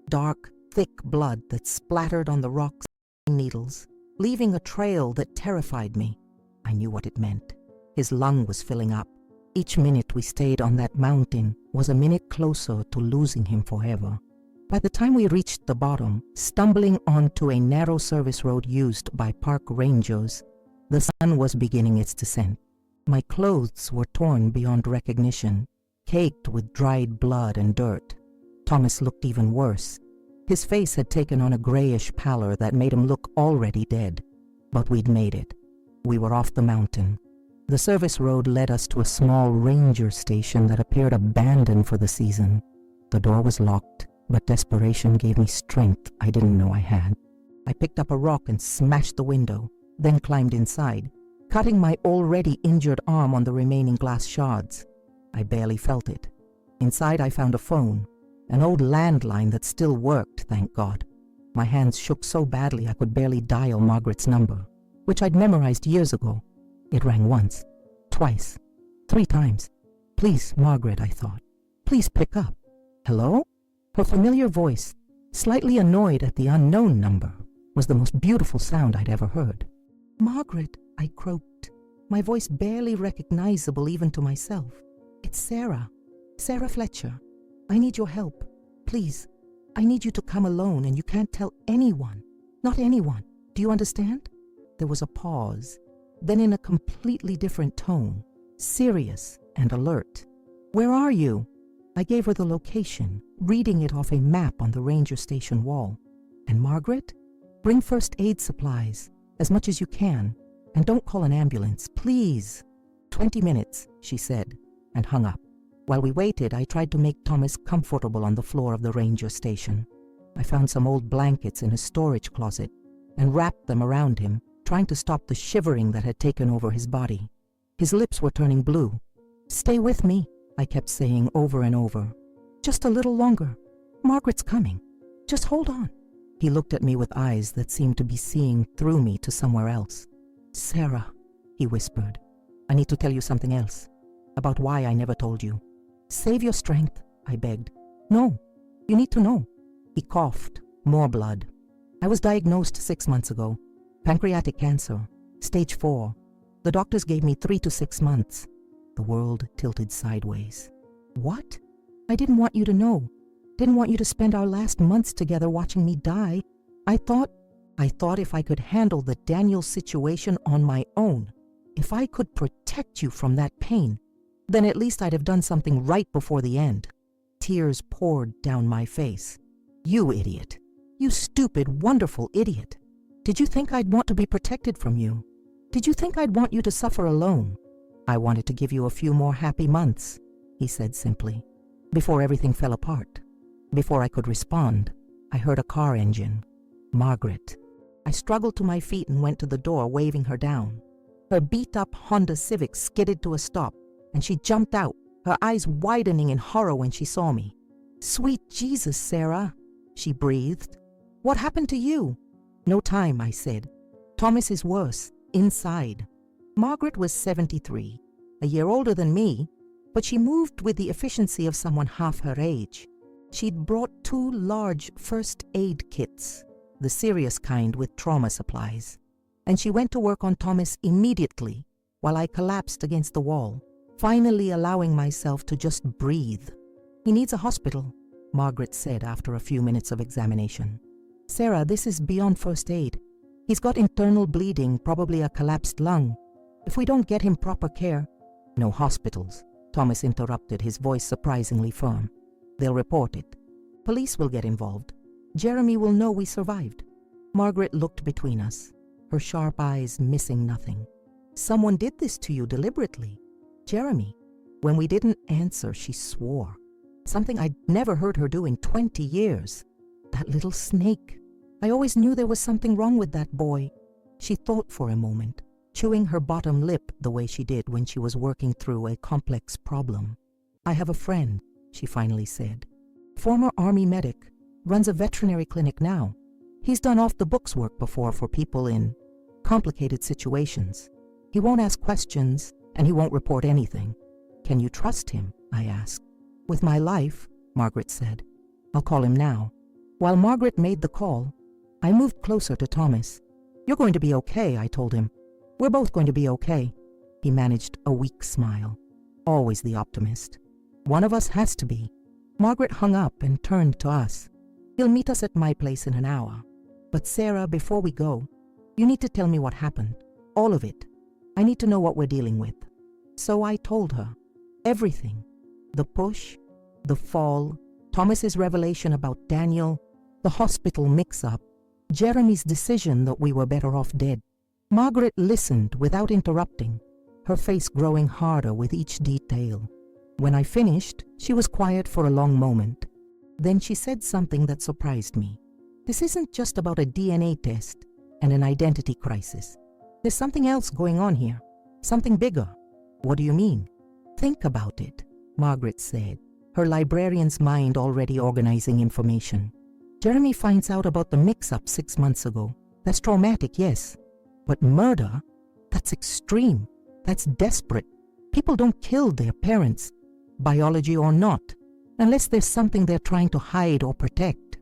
Dark, thick blood that splattered on the rocks and needles, leaving a trail that terrified me. I knew what it meant. His lung was filling up. Each minute we stayed on that mountain was a minute closer to losing him forever. By the time we reached the bottom, stumbling onto a narrow service road used by park rangers, the sun was beginning its descent. My clothes were torn beyond recognition, caked with dried blood and dirt. Thomas looked even worse. His face had taken on a grayish pallor that made him look already dead. But we'd made it. We were off the mountain. The service road led us to a small ranger station that appeared abandoned for the season. The door was locked, but desperation gave me strength I didn't know I had. I picked up a rock and smashed the window, then climbed inside, cutting my already injured arm on the remaining glass shards. I barely felt it. Inside I found a phone, an old landline that still worked, thank God. My hands shook so badly I could barely dial Margaret's number, which I'd memorized years ago. It rang once, twice, 3 times. "Please, Margaret," I thought. "Please pick up." "Hello?" Her familiar voice, slightly annoyed at the unknown number, was the most beautiful sound I'd ever heard. "Margaret," I croaked, my voice barely recognizable even to myself. "It's Sarah. Sarah Fletcher. I need your help. Please. I need you to come alone, and you can't tell anyone. Not anyone. Do you understand?" There was a pause, then in a completely different tone, serious and alert. "Where are you?" I gave her the location, reading it off a map on the ranger station wall. "And Margaret? Bring first aid supplies, as much as you can, and don't call an ambulance, please." 20 minutes, she said, and hung up. While we waited, I tried to make Thomas comfortable on the floor of the ranger station. I found some old blankets in his storage closet and wrapped them around him, trying to stop the shivering that had taken over his body. His lips were turning blue. "Stay with me," I kept saying over and over. "Just a little longer. Margaret's coming. Just hold on." He looked at me with eyes that seemed to be seeing through me to somewhere else. "Sarah," he whispered, "I need to tell you something else, about why I never told you." "Save your strength," I begged. "No, you need to know." He coughed, more blood. "I was diagnosed 6 months ago. Pancreatic cancer, stage 4. The doctors gave me 3 to 6 months. The world tilted sideways. "What?" "I didn't want you to know. Didn't want you to spend our last months together watching me die. I thought if I could handle the Daniel situation on my own, if I could protect you from that pain, then at least I'd have done something right before the end." Tears poured down my face. "You idiot. You stupid, wonderful idiot. Did you think I'd want to be protected from you? Did you think I'd want you to suffer alone? I wanted to give you a few more happy months," he said simply, "before everything fell apart." Before I could respond, I heard a car engine. Margaret. I struggled to my feet and went to the door, waving her down. Her beat-up Honda Civic skidded to a stop, and she jumped out, her eyes widening in horror when she saw me. "Sweet Jesus, Sarah," she breathed. "What happened to you?" "No time," I said. "Thomas is worse, inside." Margaret was 73, a year older than me, but she moved with the efficiency of someone half her age. She'd brought 2 large first aid kits, the serious kind with trauma supplies, and she went to work on Thomas immediately while I collapsed against the wall, finally allowing myself to just breathe. "He needs a hospital," Margaret said after a few minutes of examination. "Sarah, this is beyond first aid. He's got internal bleeding, probably a collapsed lung. If we don't get him proper care—" "No hospitals," Thomas interrupted, his voice surprisingly firm. "They'll report it. Police will get involved. Jeremy will know we survived." Margaret looked between us, her sharp eyes missing nothing. "Someone did this to you deliberately. Jeremy." When we didn't answer, she swore. Something I'd never heard her do in 20 years. That little snake. I always knew there was something wrong with that boy. She thought for a moment, chewing her bottom lip the way she did when she was working through a complex problem. "I have a friend," she finally said. "Former Army medic, runs a veterinary clinic now. He's done off-the-books work before for people in complicated situations. He won't ask questions, and he won't report anything." "Can you trust him?" I asked. "With my life," Margaret said. "I'll call him now." While Margaret made the call, I moved closer to Thomas. "You're going to be okay," I told him. "We're both going to be okay." He managed a weak smile. Always the optimist. "One of us has to be." Margaret hung up and turned to us. "He'll meet us at my place in an hour. But Sarah, before we go, you need to tell me what happened. All of it. I need to know what we're dealing with." So I told her. Everything. The push, the fall, Thomas's revelation about Daniel, the hospital mix-up, Jeremy's decision that we were better off dead. Margaret listened without interrupting, her face growing harder with each detail. When I finished, she was quiet for a long moment. Then she said something that surprised me. "This isn't just about a DNA test and an identity crisis. There's something else going on here, something bigger." "What do you mean?" "Think about it," Margaret said, her librarian's mind already organizing information. "Jeremy finds out about the mix-up 6 months ago. That's traumatic, yes. But murder? That's extreme. That's desperate. People don't kill their parents, biology or not, unless there's something they're trying to hide or protect."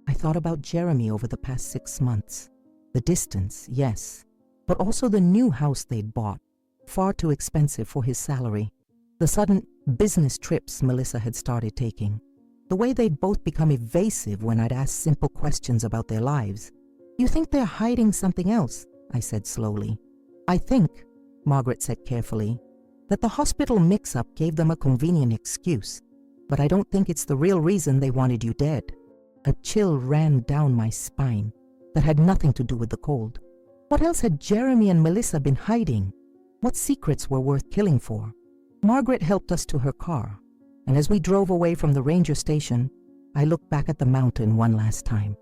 I thought about Jeremy over the past 6 months. The distance, yes, but also the new house they'd bought, far too expensive for his salary. The sudden business trips Melissa had started taking. The way they'd both become evasive when I'd ask simple questions about their lives. "You think they're hiding something else?" I said slowly. "I think," Margaret said carefully, "that the hospital mix-up gave them a convenient excuse. But I don't think it's the real reason they wanted you dead." A chill ran down my spine that had nothing to do with the cold. What else had Jeremy and Melissa been hiding? What secrets were worth killing for? Margaret helped us to her car, and as we drove away from the ranger station, I looked back at the mountain one last time.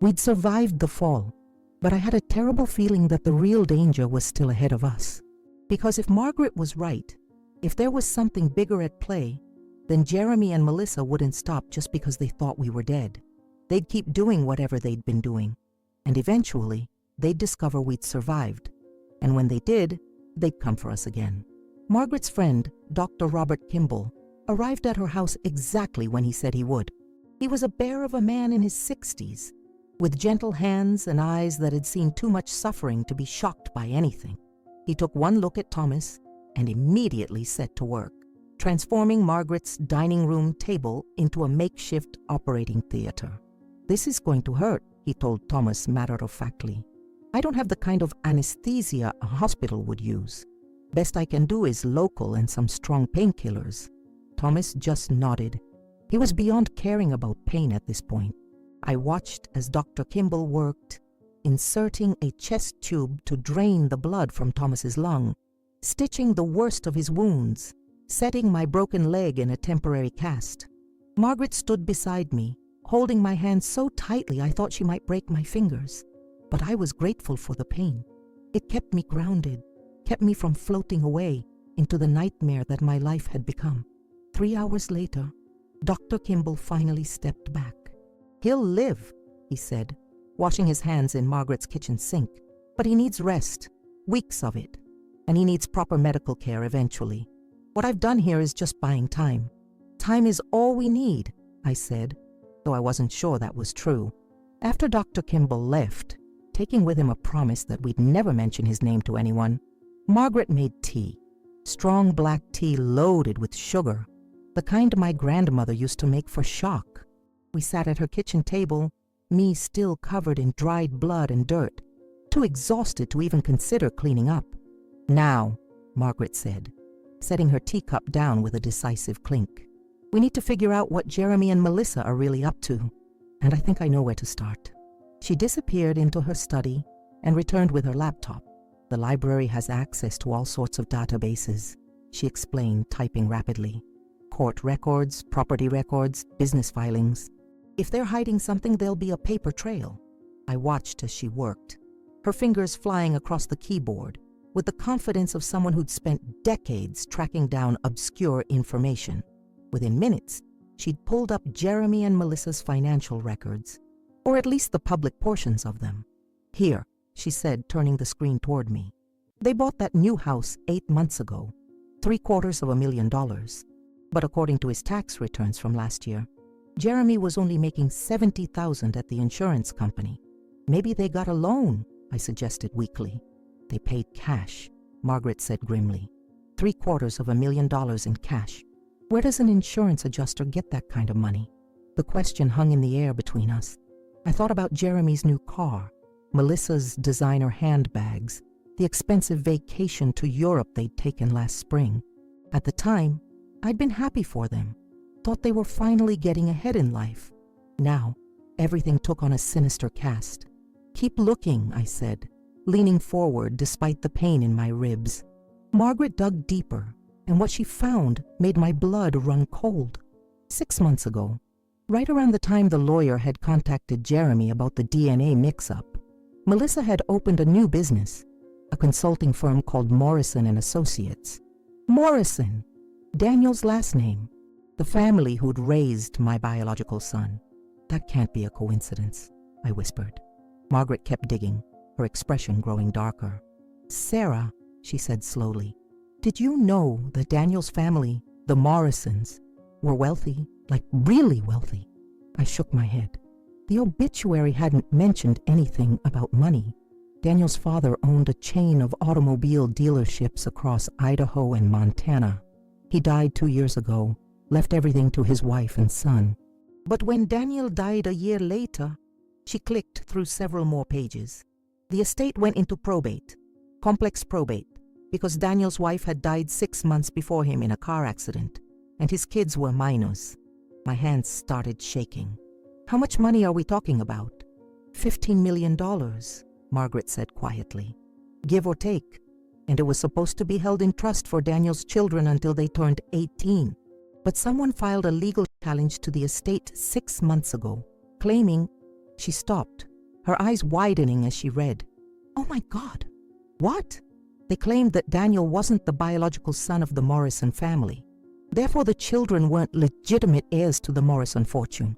We'd survived the fall, but I had a terrible feeling that the real danger was still ahead of us. Because if Margaret was right, if there was something bigger at play, then Jeremy and Melissa wouldn't stop just because they thought we were dead. They'd keep doing whatever they'd been doing, and eventually, they'd discover we'd survived. And when they did, they'd come for us again. Margaret's friend, Dr. Robert Kimball, arrived at her house exactly when he said he would. He was a bear of a man in his 60s, with gentle hands and eyes that had seen too much suffering to be shocked by anything. He took one look at Thomas and immediately set to work, transforming Margaret's dining room table into a makeshift operating theater. "This is going to hurt," he told Thomas matter-of-factly. "I don't have the kind of anesthesia a hospital would use. Best I can do is local and some strong painkillers." Thomas just nodded. He was beyond caring about pain at this point. I watched as Dr. Kimball worked, inserting a chest tube to drain the blood from Thomas's lung, stitching the worst of his wounds, setting my broken leg in a temporary cast. Margaret stood beside me, holding my hand so tightly I thought she might break my fingers. But I was grateful for the pain. It kept me grounded, kept me from floating away into the nightmare that my life had become. 3 hours later, Dr. Kimball finally stepped back. "He'll live," he said, washing his hands in Margaret's kitchen sink. "But he needs rest, weeks of it, and he needs proper medical care eventually. What I've done here is just buying time." "Time is all we need," I said, though I wasn't sure that was true. After Dr. Kimball left, taking with him a promise that we'd never mention his name to anyone, Margaret made tea. Strong black tea loaded with sugar, the kind my grandmother used to make for shock. We sat at her kitchen table, me still covered in dried blood and dirt, too exhausted to even consider cleaning up. "Now," Margaret said, setting her teacup down with a decisive clink, "we need to figure out what Jeremy and Melissa are really up to, and I think I know where to start." She disappeared into her study and returned with her laptop. "The library has access to all sorts of databases," she explained, typing rapidly. "Court records, property records, business filings. If they're hiding something, there'll be a paper trail." I watched as she worked, her fingers flying across the keyboard with the confidence of someone who'd spent decades tracking down obscure information. Within minutes, she'd pulled up Jeremy and Melissa's financial records, or at least the public portions of them. "Here," she said, turning the screen toward me. "They bought that new house 8 months ago, $750,000. But according to his tax returns from last year, Jeremy was only making $70,000 at the insurance company. Maybe they got a loan," I suggested weakly. "They paid cash," Margaret said grimly. $750,000 in cash. Where does an insurance adjuster get that kind of money? The question hung in the air between us. I thought about Jeremy's new car, Melissa's designer handbags, the expensive vacation to Europe they'd taken last spring. At the time, I'd been happy for them, thought they were finally getting ahead in life. Now, everything took on a sinister cast. "Keep looking," I said, leaning forward despite the pain in my ribs. Margaret dug deeper, and what she found made my blood run cold. 6 months ago, right around the time the lawyer had contacted Jeremy about the DNA mix-up, Melissa had opened a new business, a consulting firm called Morrison & Associates. Morrison! Daniel's last name, the family who'd raised my biological son. "That can't be a coincidence," I whispered. Margaret kept digging, her expression growing darker. "Sarah," she said slowly, "did you know that Daniel's family, the Morrisons, were wealthy, like really wealthy?" I shook my head. The obituary hadn't mentioned anything about money. Daniel's father owned a chain of automobile dealerships across Idaho and Montana. He died 2 years ago, left everything to his wife and son. But when Daniel died a year later, she clicked through several more pages. The estate went into probate, complex probate, because Daniel's wife had died 6 months before him in a car accident, and his kids were minors. My hands started shaking. "How much money are we talking about?" $15 million, Margaret said quietly. "Give or take. And it was supposed to be held in trust for Daniel's children until they turned 18. But someone filed a legal challenge to the estate 6 months ago, claiming—" She stopped, her eyes widening as she read. "Oh my God! What?" "They claimed that Daniel wasn't the biological son of the Morrison family. Therefore, the children weren't legitimate heirs to the Morrison fortune.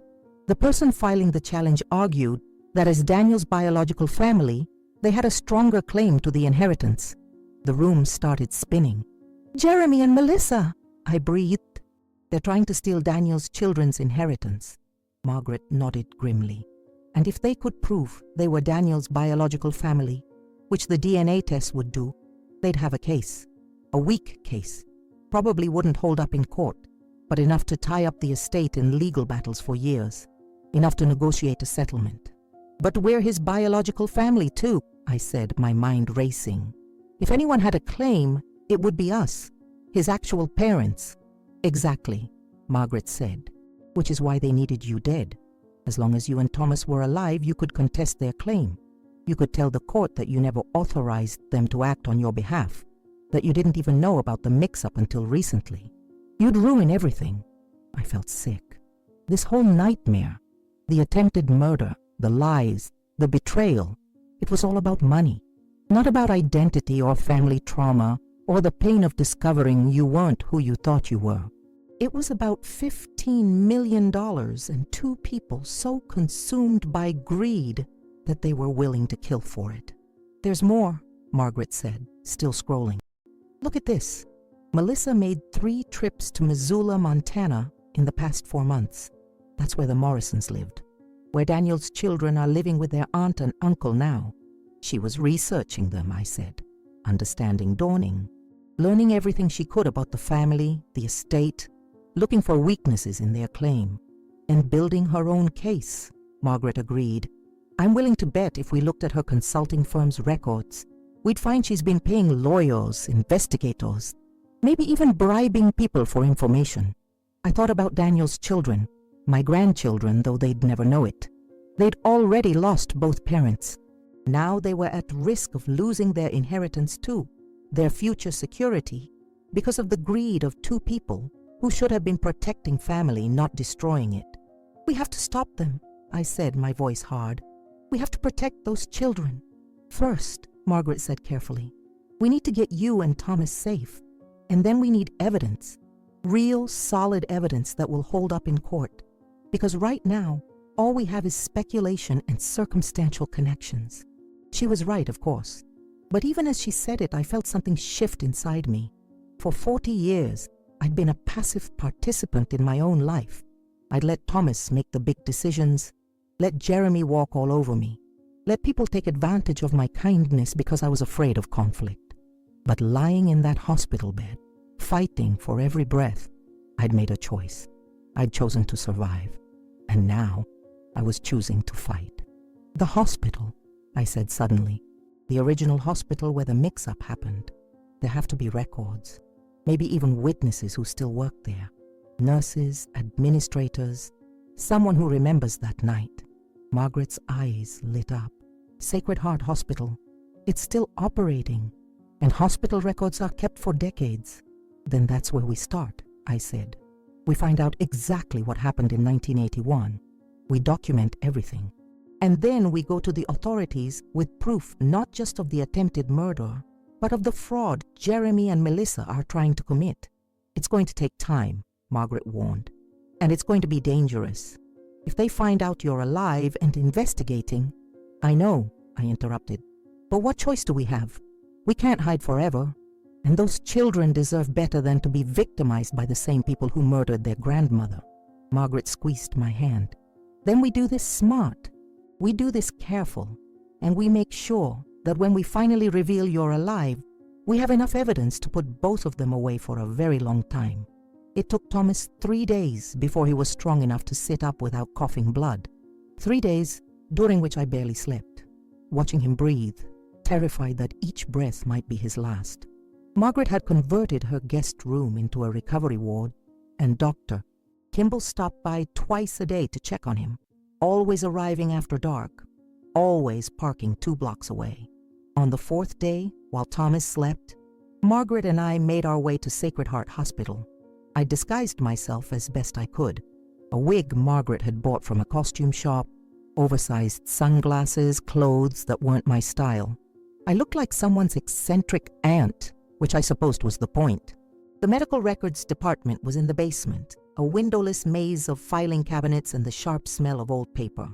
The person filing the challenge argued that as Daniel's biological family, they had a stronger claim to the inheritance." The room started spinning. "Jeremy and Melissa!" I breathed. "They're trying to steal Daniel's children's inheritance," Margaret nodded grimly. "And if they could prove they were Daniel's biological family, which the DNA test would do, they'd have a case. A weak case. Probably wouldn't hold up in court, but enough to tie up the estate in legal battles for years. Enough to negotiate a settlement." "But we're his biological family too," I said, my mind racing. "If anyone had a claim, it would be us, his actual parents." "Exactly," Margaret said, "which is why they needed you dead. As long as you and Thomas were alive, you could contest their claim. You could tell the court that you never authorized them to act on your behalf, that you didn't even know about the mix-up until recently. You'd ruin everything." I felt sick. This whole nightmare, the attempted murder, the lies, the betrayal, it was all about money. Not about identity or family trauma or the pain of discovering you weren't who you thought you were. It was about $15 million and two people so consumed by greed that they were willing to kill for it. "There's more," Margaret said, still scrolling. "Look at this. Melissa made 3 trips to Missoula, Montana in the past 4 months. That's where the Morrisons lived, where Daniel's children are living with their aunt and uncle now. She was researching them," I said, understanding dawning, learning everything she could about the family, the estate, looking for weaknesses in their claim, and building her own case, Margaret agreed. "I'm willing to bet if we looked at her consulting firm's records, we'd find she's been paying lawyers, investigators, maybe even bribing people for information." I thought about Daniel's children, my grandchildren, though they'd never know it. They'd already lost both parents. Now they were at risk of losing their inheritance too, their future security, because of the greed of 2 people who should have been protecting family, not destroying it. "We have to stop them," I said, my voice hard. "We have to protect those children." "First," Margaret said carefully, "we need to get you and Thomas safe, and then we need evidence, real, solid evidence that will hold up in court, because right now, all we have is speculation and circumstantial connections." She was right, of course, but even as she said it, I felt something shift inside me. For 40 years, I'd been a passive participant in my own life. I'd let Thomas make the big decisions, let Jeremy walk all over me, let people take advantage of my kindness because I was afraid of conflict. But lying in that hospital bed, fighting for every breath, I'd made a choice. I'd chosen to survive, and now I was choosing to fight. "The hospital," I said suddenly, "the original hospital where the mix-up happened. There have to be records. Maybe even witnesses who still work there. Nurses, administrators, someone who remembers that night." Margaret's eyes lit up. "Sacred Heart Hospital. It's still operating, and hospital records are kept for decades." "Then that's where we start," I said. "We find out exactly what happened in 1981. We document everything. And then we go to the authorities with proof not just of the attempted murder, but of the fraud Jeremy and Melissa are trying to commit. It's going to take time," Margaret warned, "and it's going to be dangerous. If they find out you're alive and investigating—" "I know," I interrupted, "but what choice do we have? We can't hide forever, and those children deserve better than to be victimized by the same people who murdered their grandmother." Margaret squeezed my hand. "Then we do this smart. We do this careful, and we make sure that when we finally reveal you're alive, we have enough evidence to put both of them away for a very long time." It took Thomas 3 days before he was strong enough to sit up without coughing blood. 3 days during which I barely slept, watching him breathe, terrified that each breath might be his last. Margaret had converted her guest room into a recovery ward, and Dr. Kimball stopped by twice a day to check on him, always arriving after dark, always parking 2 blocks away. On the 4th day, while Thomas slept, Margaret and I made our way to Sacred Heart Hospital. I disguised myself as best I could. A wig Margaret had bought from a costume shop, oversized sunglasses, clothes that weren't my style. I looked like someone's eccentric aunt, which I supposed was the point. The medical records department was in the basement, a windowless maze of filing cabinets and the sharp smell of old paper.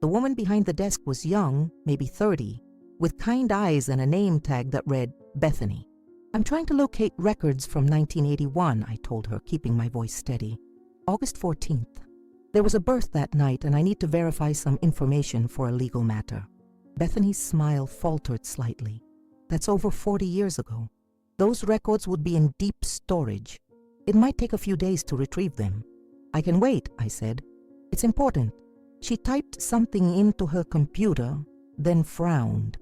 The woman behind the desk was young, maybe 30, with kind eyes and a name tag that read Bethany. "I'm trying to locate records from 1981, I told her, keeping my voice steady. "August 14th. There was a birth that night, and I need to verify some information for a legal matter." Bethany's smile faltered slightly. "That's over 40 years ago. Those records would be in deep storage. It might take a few days to retrieve them." "I can wait," I said. "It's important." She typed something into her computer, then frowned.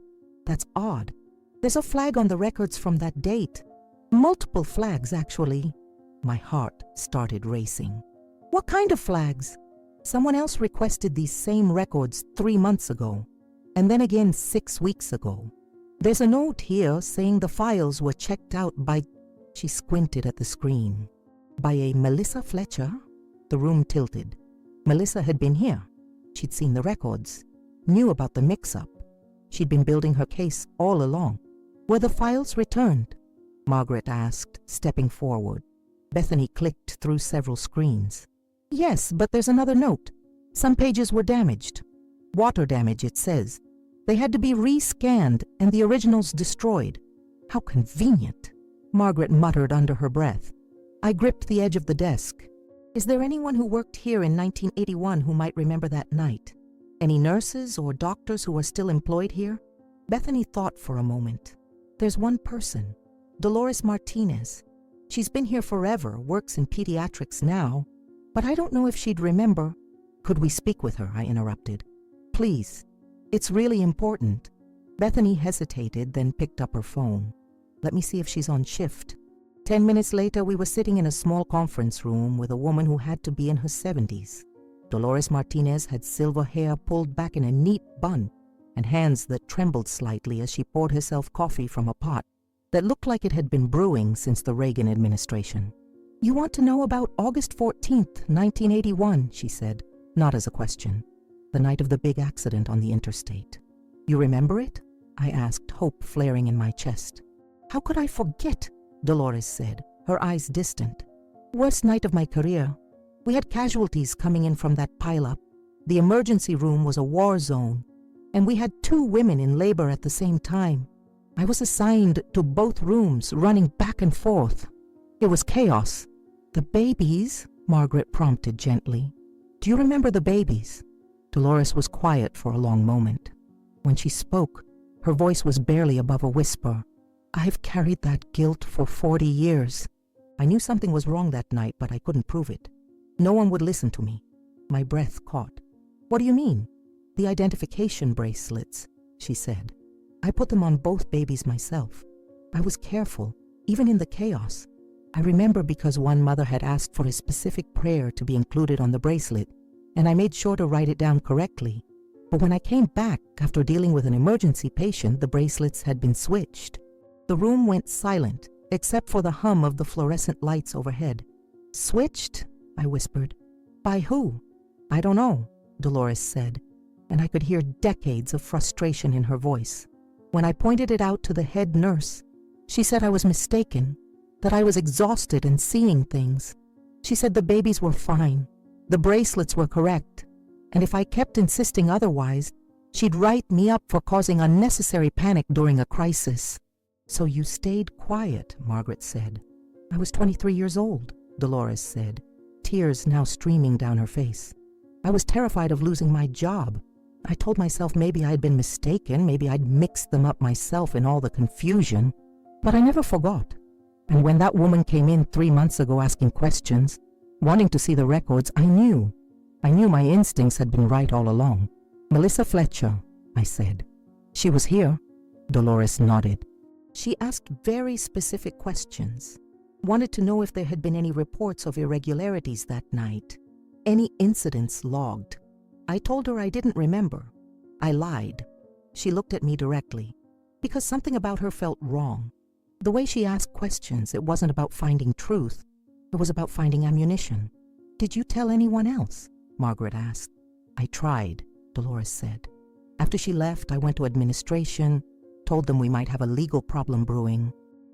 "That's odd. There's a flag on the records from that date. Multiple flags, actually." My heart started racing. "What kind of flags?" "Someone else requested these same records 3 months ago, and then again 6 weeks ago. There's a note here saying the files were checked out by—" She squinted at the screen. "By a Melissa Fletcher?" The room tilted. Melissa had been here. She'd seen the records, knew about the mix-up. She'd been building her case all along. Were the files returned? Margaret asked, stepping forward. Bethany clicked through several screens. Yes, but there's another note. Some pages were damaged. Water damage, it says. They had to be re-scanned and the originals destroyed. How convenient, Margaret muttered under her breath. I gripped the edge of the desk. Is there anyone who worked here in 1981 who might remember that night? Any nurses or doctors who are still employed here? Bethany thought for a moment. There's one person, Dolores Martinez. She's been here forever, works in pediatrics now, but I don't know if she'd remember. Could we speak with her? I interrupted. Please. It's really important. Bethany hesitated, then picked up her phone. Let me see if she's on shift. 10 minutes later, we were sitting in a small conference room with a woman who had to be in her 70s. Dolores Martinez had silver hair pulled back in a neat bun and hands that trembled slightly as she poured herself coffee from a pot that looked like it had been brewing since the Reagan administration. You want to know about August 14th, 1981, she said, not as a question. The night of the big accident on the interstate. You remember it? I asked, hope flaring in my chest. How could I forget? Dolores said, her eyes distant. Worst night of my career. We had casualties coming in from that pileup. The emergency room was a war zone, and we had 2 women in labor at the same time. I was assigned to both rooms, running back and forth. It was chaos. The babies, Margaret prompted gently. Do you remember the babies? Dolores was quiet for a long moment. When she spoke, her voice was barely above a whisper. I've carried that guilt for 40 years. I knew something was wrong that night, but I couldn't prove it. No one would listen to me. My breath caught. What do you mean? The identification bracelets, she said. I put them on both babies myself. I was careful, even in the chaos. I remember because one mother had asked for a specific prayer to be included on the bracelet, and I made sure to write it down correctly. But when I came back after dealing with an emergency patient, the bracelets had been switched. The room went silent, except for the hum of the fluorescent lights overhead. Switched? I whispered. By who? I don't know, Dolores said, and I could hear decades of frustration in her voice. When I pointed it out to the head nurse, she said I was mistaken, that I was exhausted and seeing things. She said the babies were fine, the bracelets were correct, and if I kept insisting otherwise, she'd write me up for causing unnecessary panic during a crisis. So you stayed quiet, Margaret said. I was 23 years old, Dolores said, tears now streaming down her face. I was terrified of losing my job. I told myself maybe I'd been mistaken, maybe I'd mixed them up myself in all the confusion, but I never forgot. And when that woman came in 3 months ago asking questions, wanting to see the records, I knew my instincts had been right all along. Melissa Fletcher, I said. She was here. Dolores nodded. She asked very specific questions. Wanted to know if there had been any reports of irregularities that night, any incidents logged. I told her I didn't remember. I lied. She looked at me directly, because something about her felt wrong. The way she asked questions, it wasn't about finding truth. It was about finding ammunition. Did you tell anyone else? Margaret asked. I tried, Dolores said. After she left, I went to administration, told them we might have a legal problem brewing,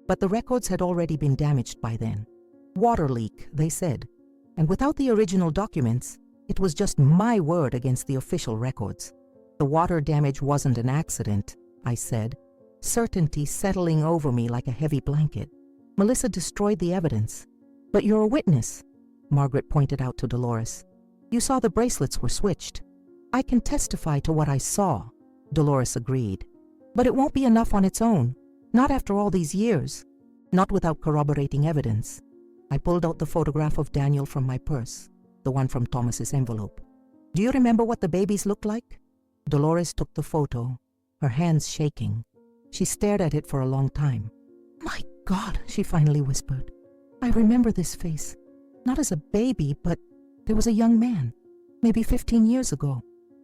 but the records had already been damaged by then. Water leak, they said, and without the original documents, it was just my word against the official records. The water damage wasn't an accident, I said, certainty settling over me like a heavy blanket. Melissa destroyed the evidence. But you're a witness, Margaret pointed out to Dolores. You saw the bracelets were switched. I can testify to what I saw, Dolores agreed. But it won't be enough on its own, not after all these years, not without corroborating evidence. I pulled out the photograph of Daniel from my purse, the one from Thomas's envelope. Do you remember what the babies looked like? Dolores took the photo, her hands shaking. She stared at it for a long time. My God, she finally whispered. I remember this face, not as a baby, but there was a young man, maybe 15 years ago.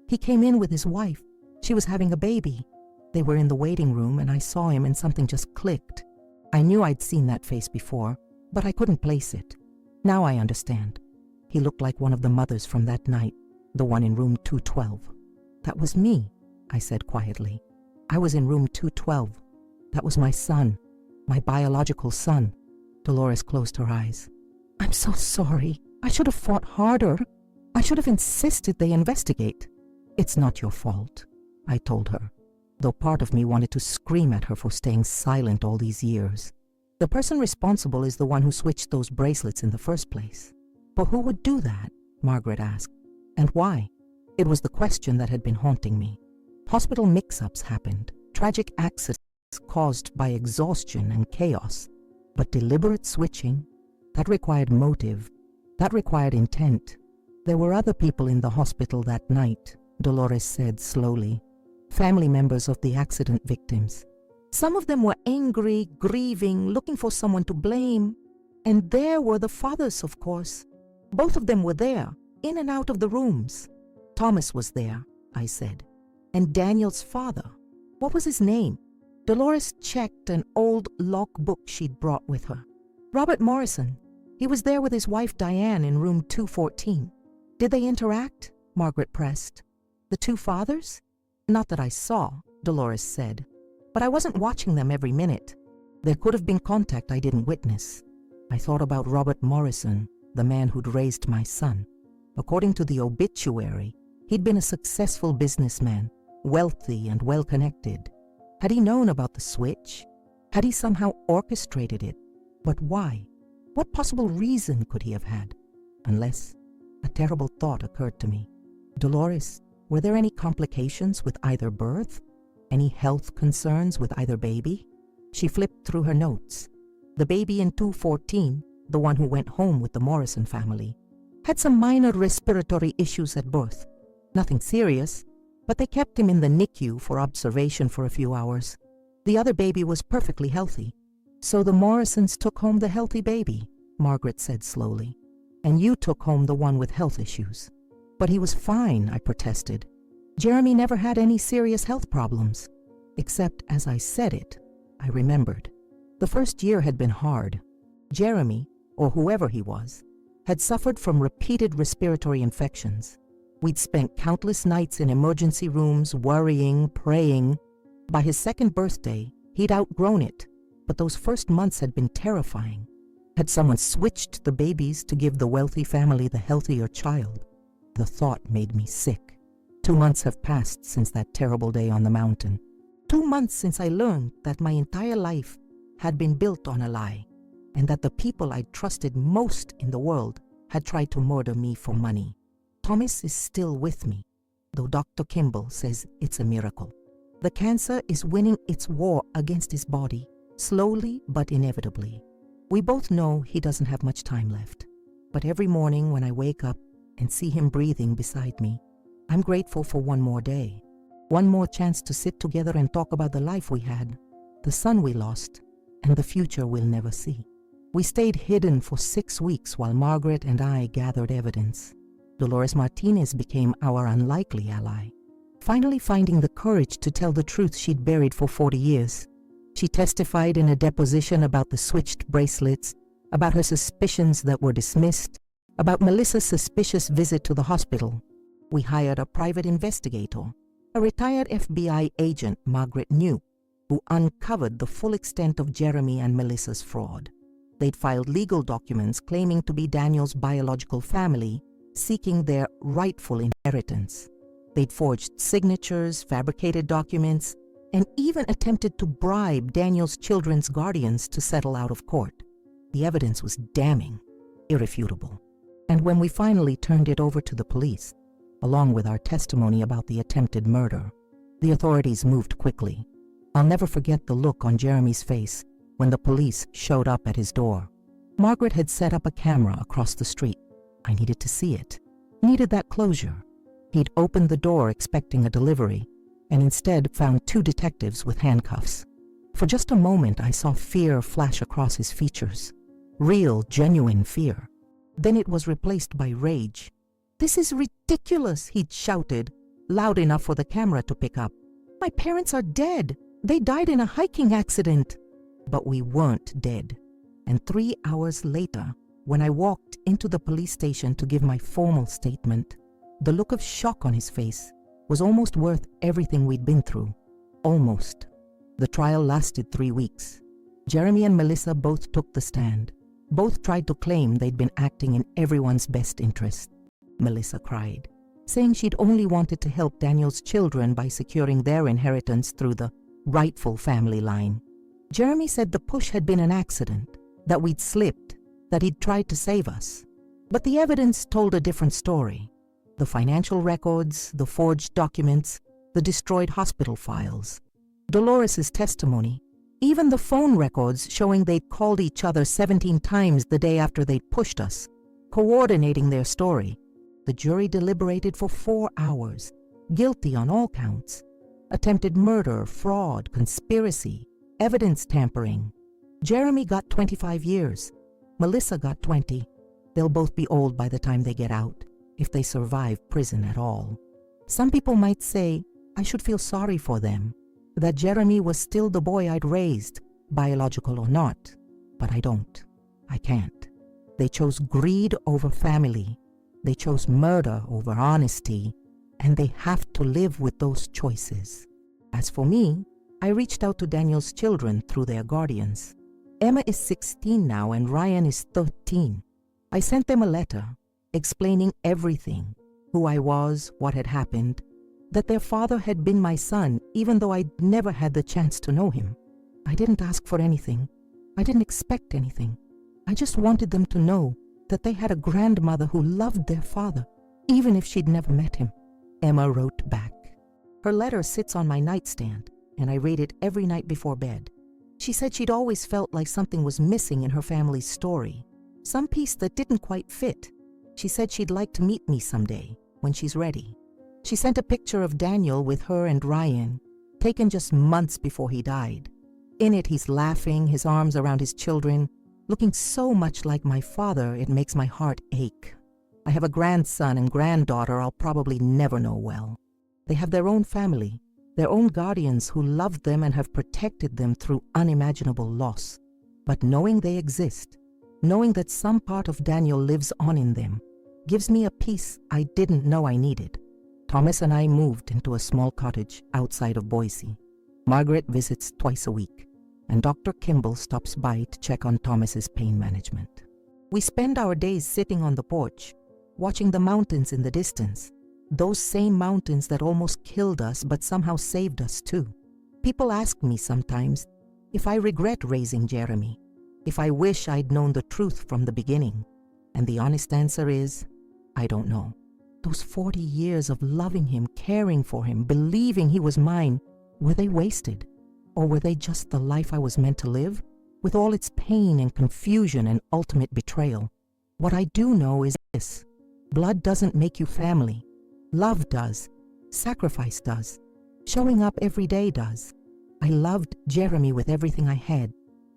He came in with his wife. She was having a baby. They were in the waiting room and I saw him and something just clicked. I knew I'd seen that face before, but I couldn't place it. Now I understand. He looked like one of the mothers from that night, the one in room 212. That was me, I said quietly. I was in room 212. That was my son, my biological son. Dolores closed her eyes. I'm so sorry. I should have fought harder. I should have insisted they investigate. It's not your fault, I told her, though part of me wanted to scream at her for staying silent all these years. The person responsible is the one who switched those bracelets in the first place. But who would do that? Margaret asked. And why? It was the question that had been haunting me. Hospital mix-ups happened, tragic accidents caused by exhaustion and chaos. But deliberate switching, that required motive, that required intent. There were other people in the hospital that night, Dolores said slowly. Family members of the accident victims. Some of them were angry, grieving, looking for someone to blame. And there were the fathers, of course. Both of them were there, in and out of the rooms. Thomas was there, I said. And Daniel's father. What was his name? Dolores checked an old logbook she'd brought with her. Robert Morrison. He was there with his wife Diane in room 214. Did they interact? Margaret pressed. The two fathers? Not that I saw, Dolores said. But I wasn't watching them every minute. There could have been contact I didn't witness. I thought about Robert Morrison, the man who'd raised my son. According to the obituary, he'd been a successful businessman, wealthy and well-connected. Had he known about the switch? Had he somehow orchestrated it? But why? What possible reason could he have had? Unless a terrible thought occurred to me. Dolores, were there any complications with either birth? Any health concerns with either baby? She flipped through her notes. The baby in 214, the one who went home with the Morrison family, had some minor respiratory issues at birth. Nothing serious, but they kept him in the NICU for observation for a few hours. The other baby was perfectly healthy. So the Morrisons took home the healthy baby, Margaret said slowly. And you took home the one with health issues. But he was fine, I protested. Jeremy never had any serious health problems. Except as I said it, I remembered. The first year had been hard. Jeremy, or whoever he was, had suffered from repeated respiratory infections. We'd spent countless nights in emergency rooms, worrying, praying. By his second birthday, he'd outgrown it, but those first months had been terrifying. Had someone switched the babies to give the wealthy family the healthier child? The thought made me sick. 2 months have passed since that terrible day on the mountain. 2 months since I learned that my entire life had been built on a lie, and that the people I'd trusted most in the world had tried to murder me for money. Thomas is still with me, though Dr. Kimball says it's a miracle. The cancer is winning its war against his body, slowly but inevitably. We both know he doesn't have much time left. But every morning when I wake up and see him breathing beside me, I'm grateful for one more day, one more chance to sit together and talk about the life we had, the son we lost, and the future we'll never see. We stayed hidden for 6 weeks while Margaret and I gathered evidence. Dolores Martinez became our unlikely ally, finally finding the courage to tell the truth she'd buried for 40 years. She testified in a deposition about the switched bracelets, about her suspicions that were dismissed, about Melissa's suspicious visit to the hospital. We hired a private investigator, a retired FBI agent Margaret knew, who uncovered the full extent of Jeremy and Melissa's fraud. They'd filed legal documents claiming to be Daniel's biological family, seeking their rightful inheritance. They'd forged signatures, fabricated documents, and even attempted to bribe Daniel's children's guardians to settle out of court. The evidence was damning, irrefutable. And when we finally turned it over to the police, along with our testimony about the attempted murder, the authorities moved quickly. I'll never forget the look on Jeremy's face when the police showed up at his door. Margaret had set up a camera across the street. I needed to see it. Needed that closure. He'd opened the door expecting a delivery, and instead found 2 detectives with handcuffs. For just a moment, I saw fear flash across his features. Real, genuine fear. Then it was replaced by rage. "This is ridiculous," he'd shouted, loud enough for the camera to pick up. "My parents are dead. They died in a hiking accident." But we weren't dead. And 3 hours later, when I walked into the police station to give my formal statement, the look of shock on his face was almost worth everything we'd been through. Almost. The trial lasted 3 weeks. Jeremy and Melissa both took the stand. Both tried to claim they'd been acting in everyone's best interest. Melissa cried, saying she'd only wanted to help Daniel's children by securing their inheritance through the rightful family line. Jeremy said the push had been an accident, that we'd slipped, that he'd tried to save us. But the evidence told a different story. The financial records, the forged documents, the destroyed hospital files. Dolores's testimony, even the phone records showing they'd called each other 17 times the day after they'd pushed us, coordinating their story. The jury deliberated for 4 hours, guilty on all counts. Attempted murder, fraud, conspiracy, evidence tampering. Jeremy got 25 years. Melissa got 20. They'll both be old by the time they get out, if they survive prison at all. Some people might say I should feel sorry for them, that Jeremy was still the boy I'd raised, biological or not. But I don't. I can't. They chose greed over family. They chose murder over honesty, and they have to live with those choices. As for me, I reached out to Daniel's children through their guardians. Emma is 16 now and Ryan is 13. I sent them a letter explaining everything, who I was, what had happened, that their father had been my son even though I'd never had the chance to know him. I didn't ask for anything. I didn't expect anything. I just wanted them to know that they had a grandmother who loved their father, even if she'd never met him. Emma wrote back. Her letter sits on my nightstand, and I read it every night before bed. She said she'd always felt like something was missing in her family's story, some piece that didn't quite fit. She said she'd like to meet me someday, when she's ready. She sent a picture of Daniel with her and Ryan, taken just months before he died. In it, he's laughing, his arms around his children, looking so much like my father it makes my heart ache. I have a grandson and granddaughter I'll probably never know well. They have their own family, their own guardians who loved them and have protected them through unimaginable loss. But knowing they exist, knowing that some part of Daniel lives on in them, gives me a peace I didn't know I needed. Thomas and I moved into a small cottage outside of Boise. Margaret visits twice a week, and Dr. Kimball stops by to check on Thomas's pain management. We spend our days sitting on the porch, watching the mountains in the distance, those same mountains that almost killed us but somehow saved us too. People ask me sometimes if I regret raising Jeremy, if I wish I'd known the truth from the beginning, and the honest answer is, I don't know. Those 40 years of loving him, caring for him, believing he was mine, were they wasted? Or were they just the life I was meant to live, with all its pain and confusion and ultimate betrayal? What I do know is this: blood doesn't make you family. Love does. Sacrifice does. Showing up every day does. I loved Jeremy with everything I had,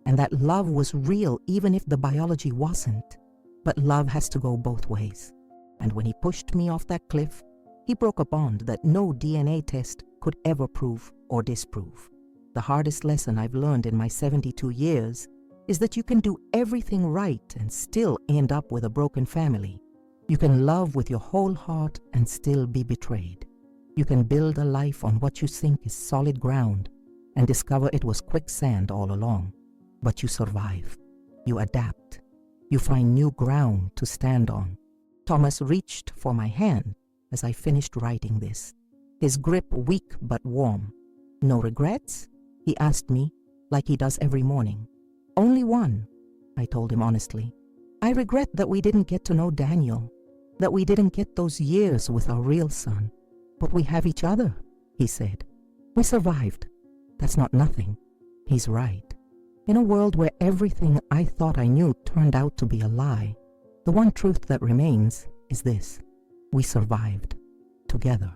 and that love was real even if the biology wasn't. But love has to go both ways. And when he pushed me off that cliff, he broke a bond that no DNA test could ever prove or disprove. The hardest lesson I've learned in my 72 years is that you can do everything right and still end up with a broken family. You can love with your whole heart and still be betrayed. You can build a life on what you think is solid ground and discover it was quicksand all along. But you survive. You adapt. You find new ground to stand on. Thomas reached for my hand as I finished writing this, his grip weak but warm. No regrets? He asked me, like he does every morning. Only one, I told him honestly. I regret that we didn't get to know Daniel, that we didn't get those years with our real son. But we have each other, he said. We survived. That's not nothing. He's right. In a world where everything I thought I knew turned out to be a lie, the one truth that remains is this: we survived. Together.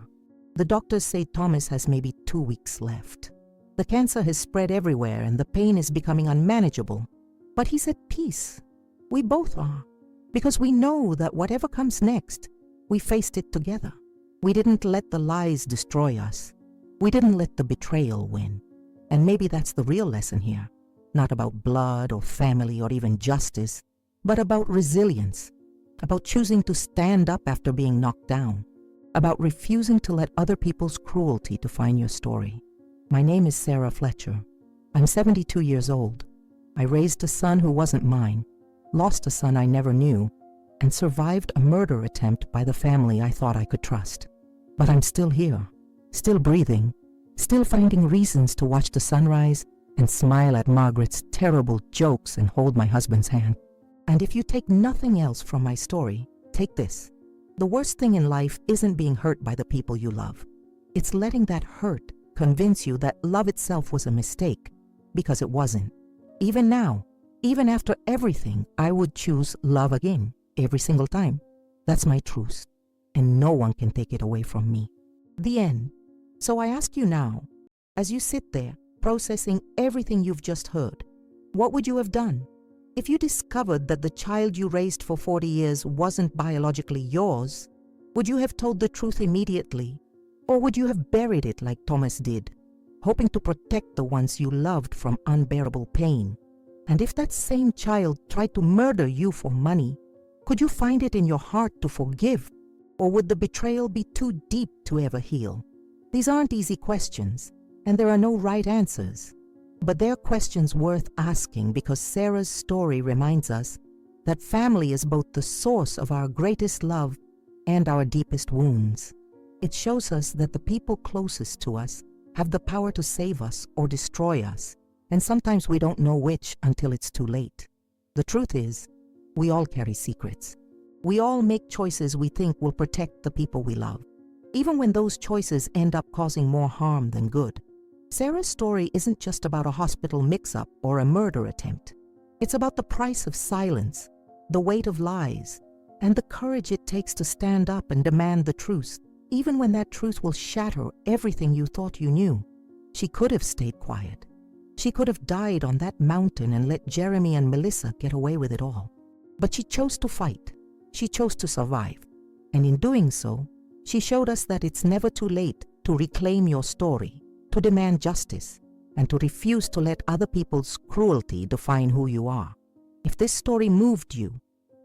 The doctors say Thomas has maybe 2 weeks left. The cancer has spread everywhere and the pain is becoming unmanageable. But he's at peace. We both are. Because we know that whatever comes next, we faced it together. We didn't let the lies destroy us. We didn't let the betrayal win. And maybe that's the real lesson here. Not about blood or family or even justice, but about resilience, about choosing to stand up after being knocked down, about refusing to let other people's cruelty define your story. My name is Sarah Fletcher. I'm 72 years old. I raised a son who wasn't mine, lost a son I never knew, and survived a murder attempt by the family I thought I could trust. But I'm still here, still breathing, still finding reasons to watch the sunrise and smile at Margaret's terrible jokes and hold my husband's hand. And if you take nothing else from my story, take this. The worst thing in life isn't being hurt by the people you love. It's letting that hurt convince you that love itself was a mistake, because it wasn't. Even now, even after everything, I would choose love again, every single time. That's my truth, and no one can take it away from me. The end. So I ask you now, as you sit there, processing everything you've just heard, what would you have done? If you discovered that the child you raised for 40 years wasn't biologically yours, would you have told the truth immediately? Or would you have buried it like Thomas did, hoping to protect the ones you loved from unbearable pain? And if that same child tried to murder you for money, could you find it in your heart to forgive? Or would the betrayal be too deep to ever heal? These aren't easy questions, and there are no right answers. But they're questions worth asking because Sarah's story reminds us that family is both the source of our greatest love and our deepest wounds. It shows us that the people closest to us have the power to save us or destroy us, and sometimes we don't know which until it's too late. The truth is, we all carry secrets. We all make choices we think will protect the people we love, even when those choices end up causing more harm than good. Sarah's story isn't just about a hospital mix-up or a murder attempt. It's about the price of silence, the weight of lies, and the courage it takes to stand up and demand the truth, even when that truth will shatter everything you thought you knew. She could have stayed quiet. She could have died on that mountain and let Jeremy and Melissa get away with it all. But she chose to fight. She chose to survive. And in doing so, she showed us that it's never too late to reclaim your story, to demand justice, and to refuse to let other people's cruelty define who you are. If this story moved you,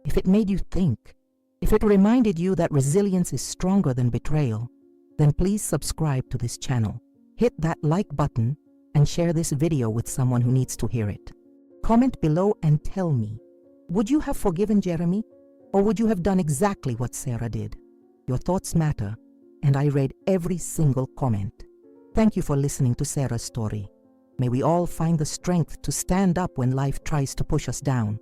if it made you think, if it reminded you that resilience is stronger than betrayal, then please subscribe to this channel. Hit that like button and share this video with someone who needs to hear it. Comment below and tell me, would you have forgiven Jeremy, or would you have done exactly what Sarah did? Your thoughts matter, and I read every single comment. Thank you for listening to Sarah's story. May we all find the strength to stand up when life tries to push us down.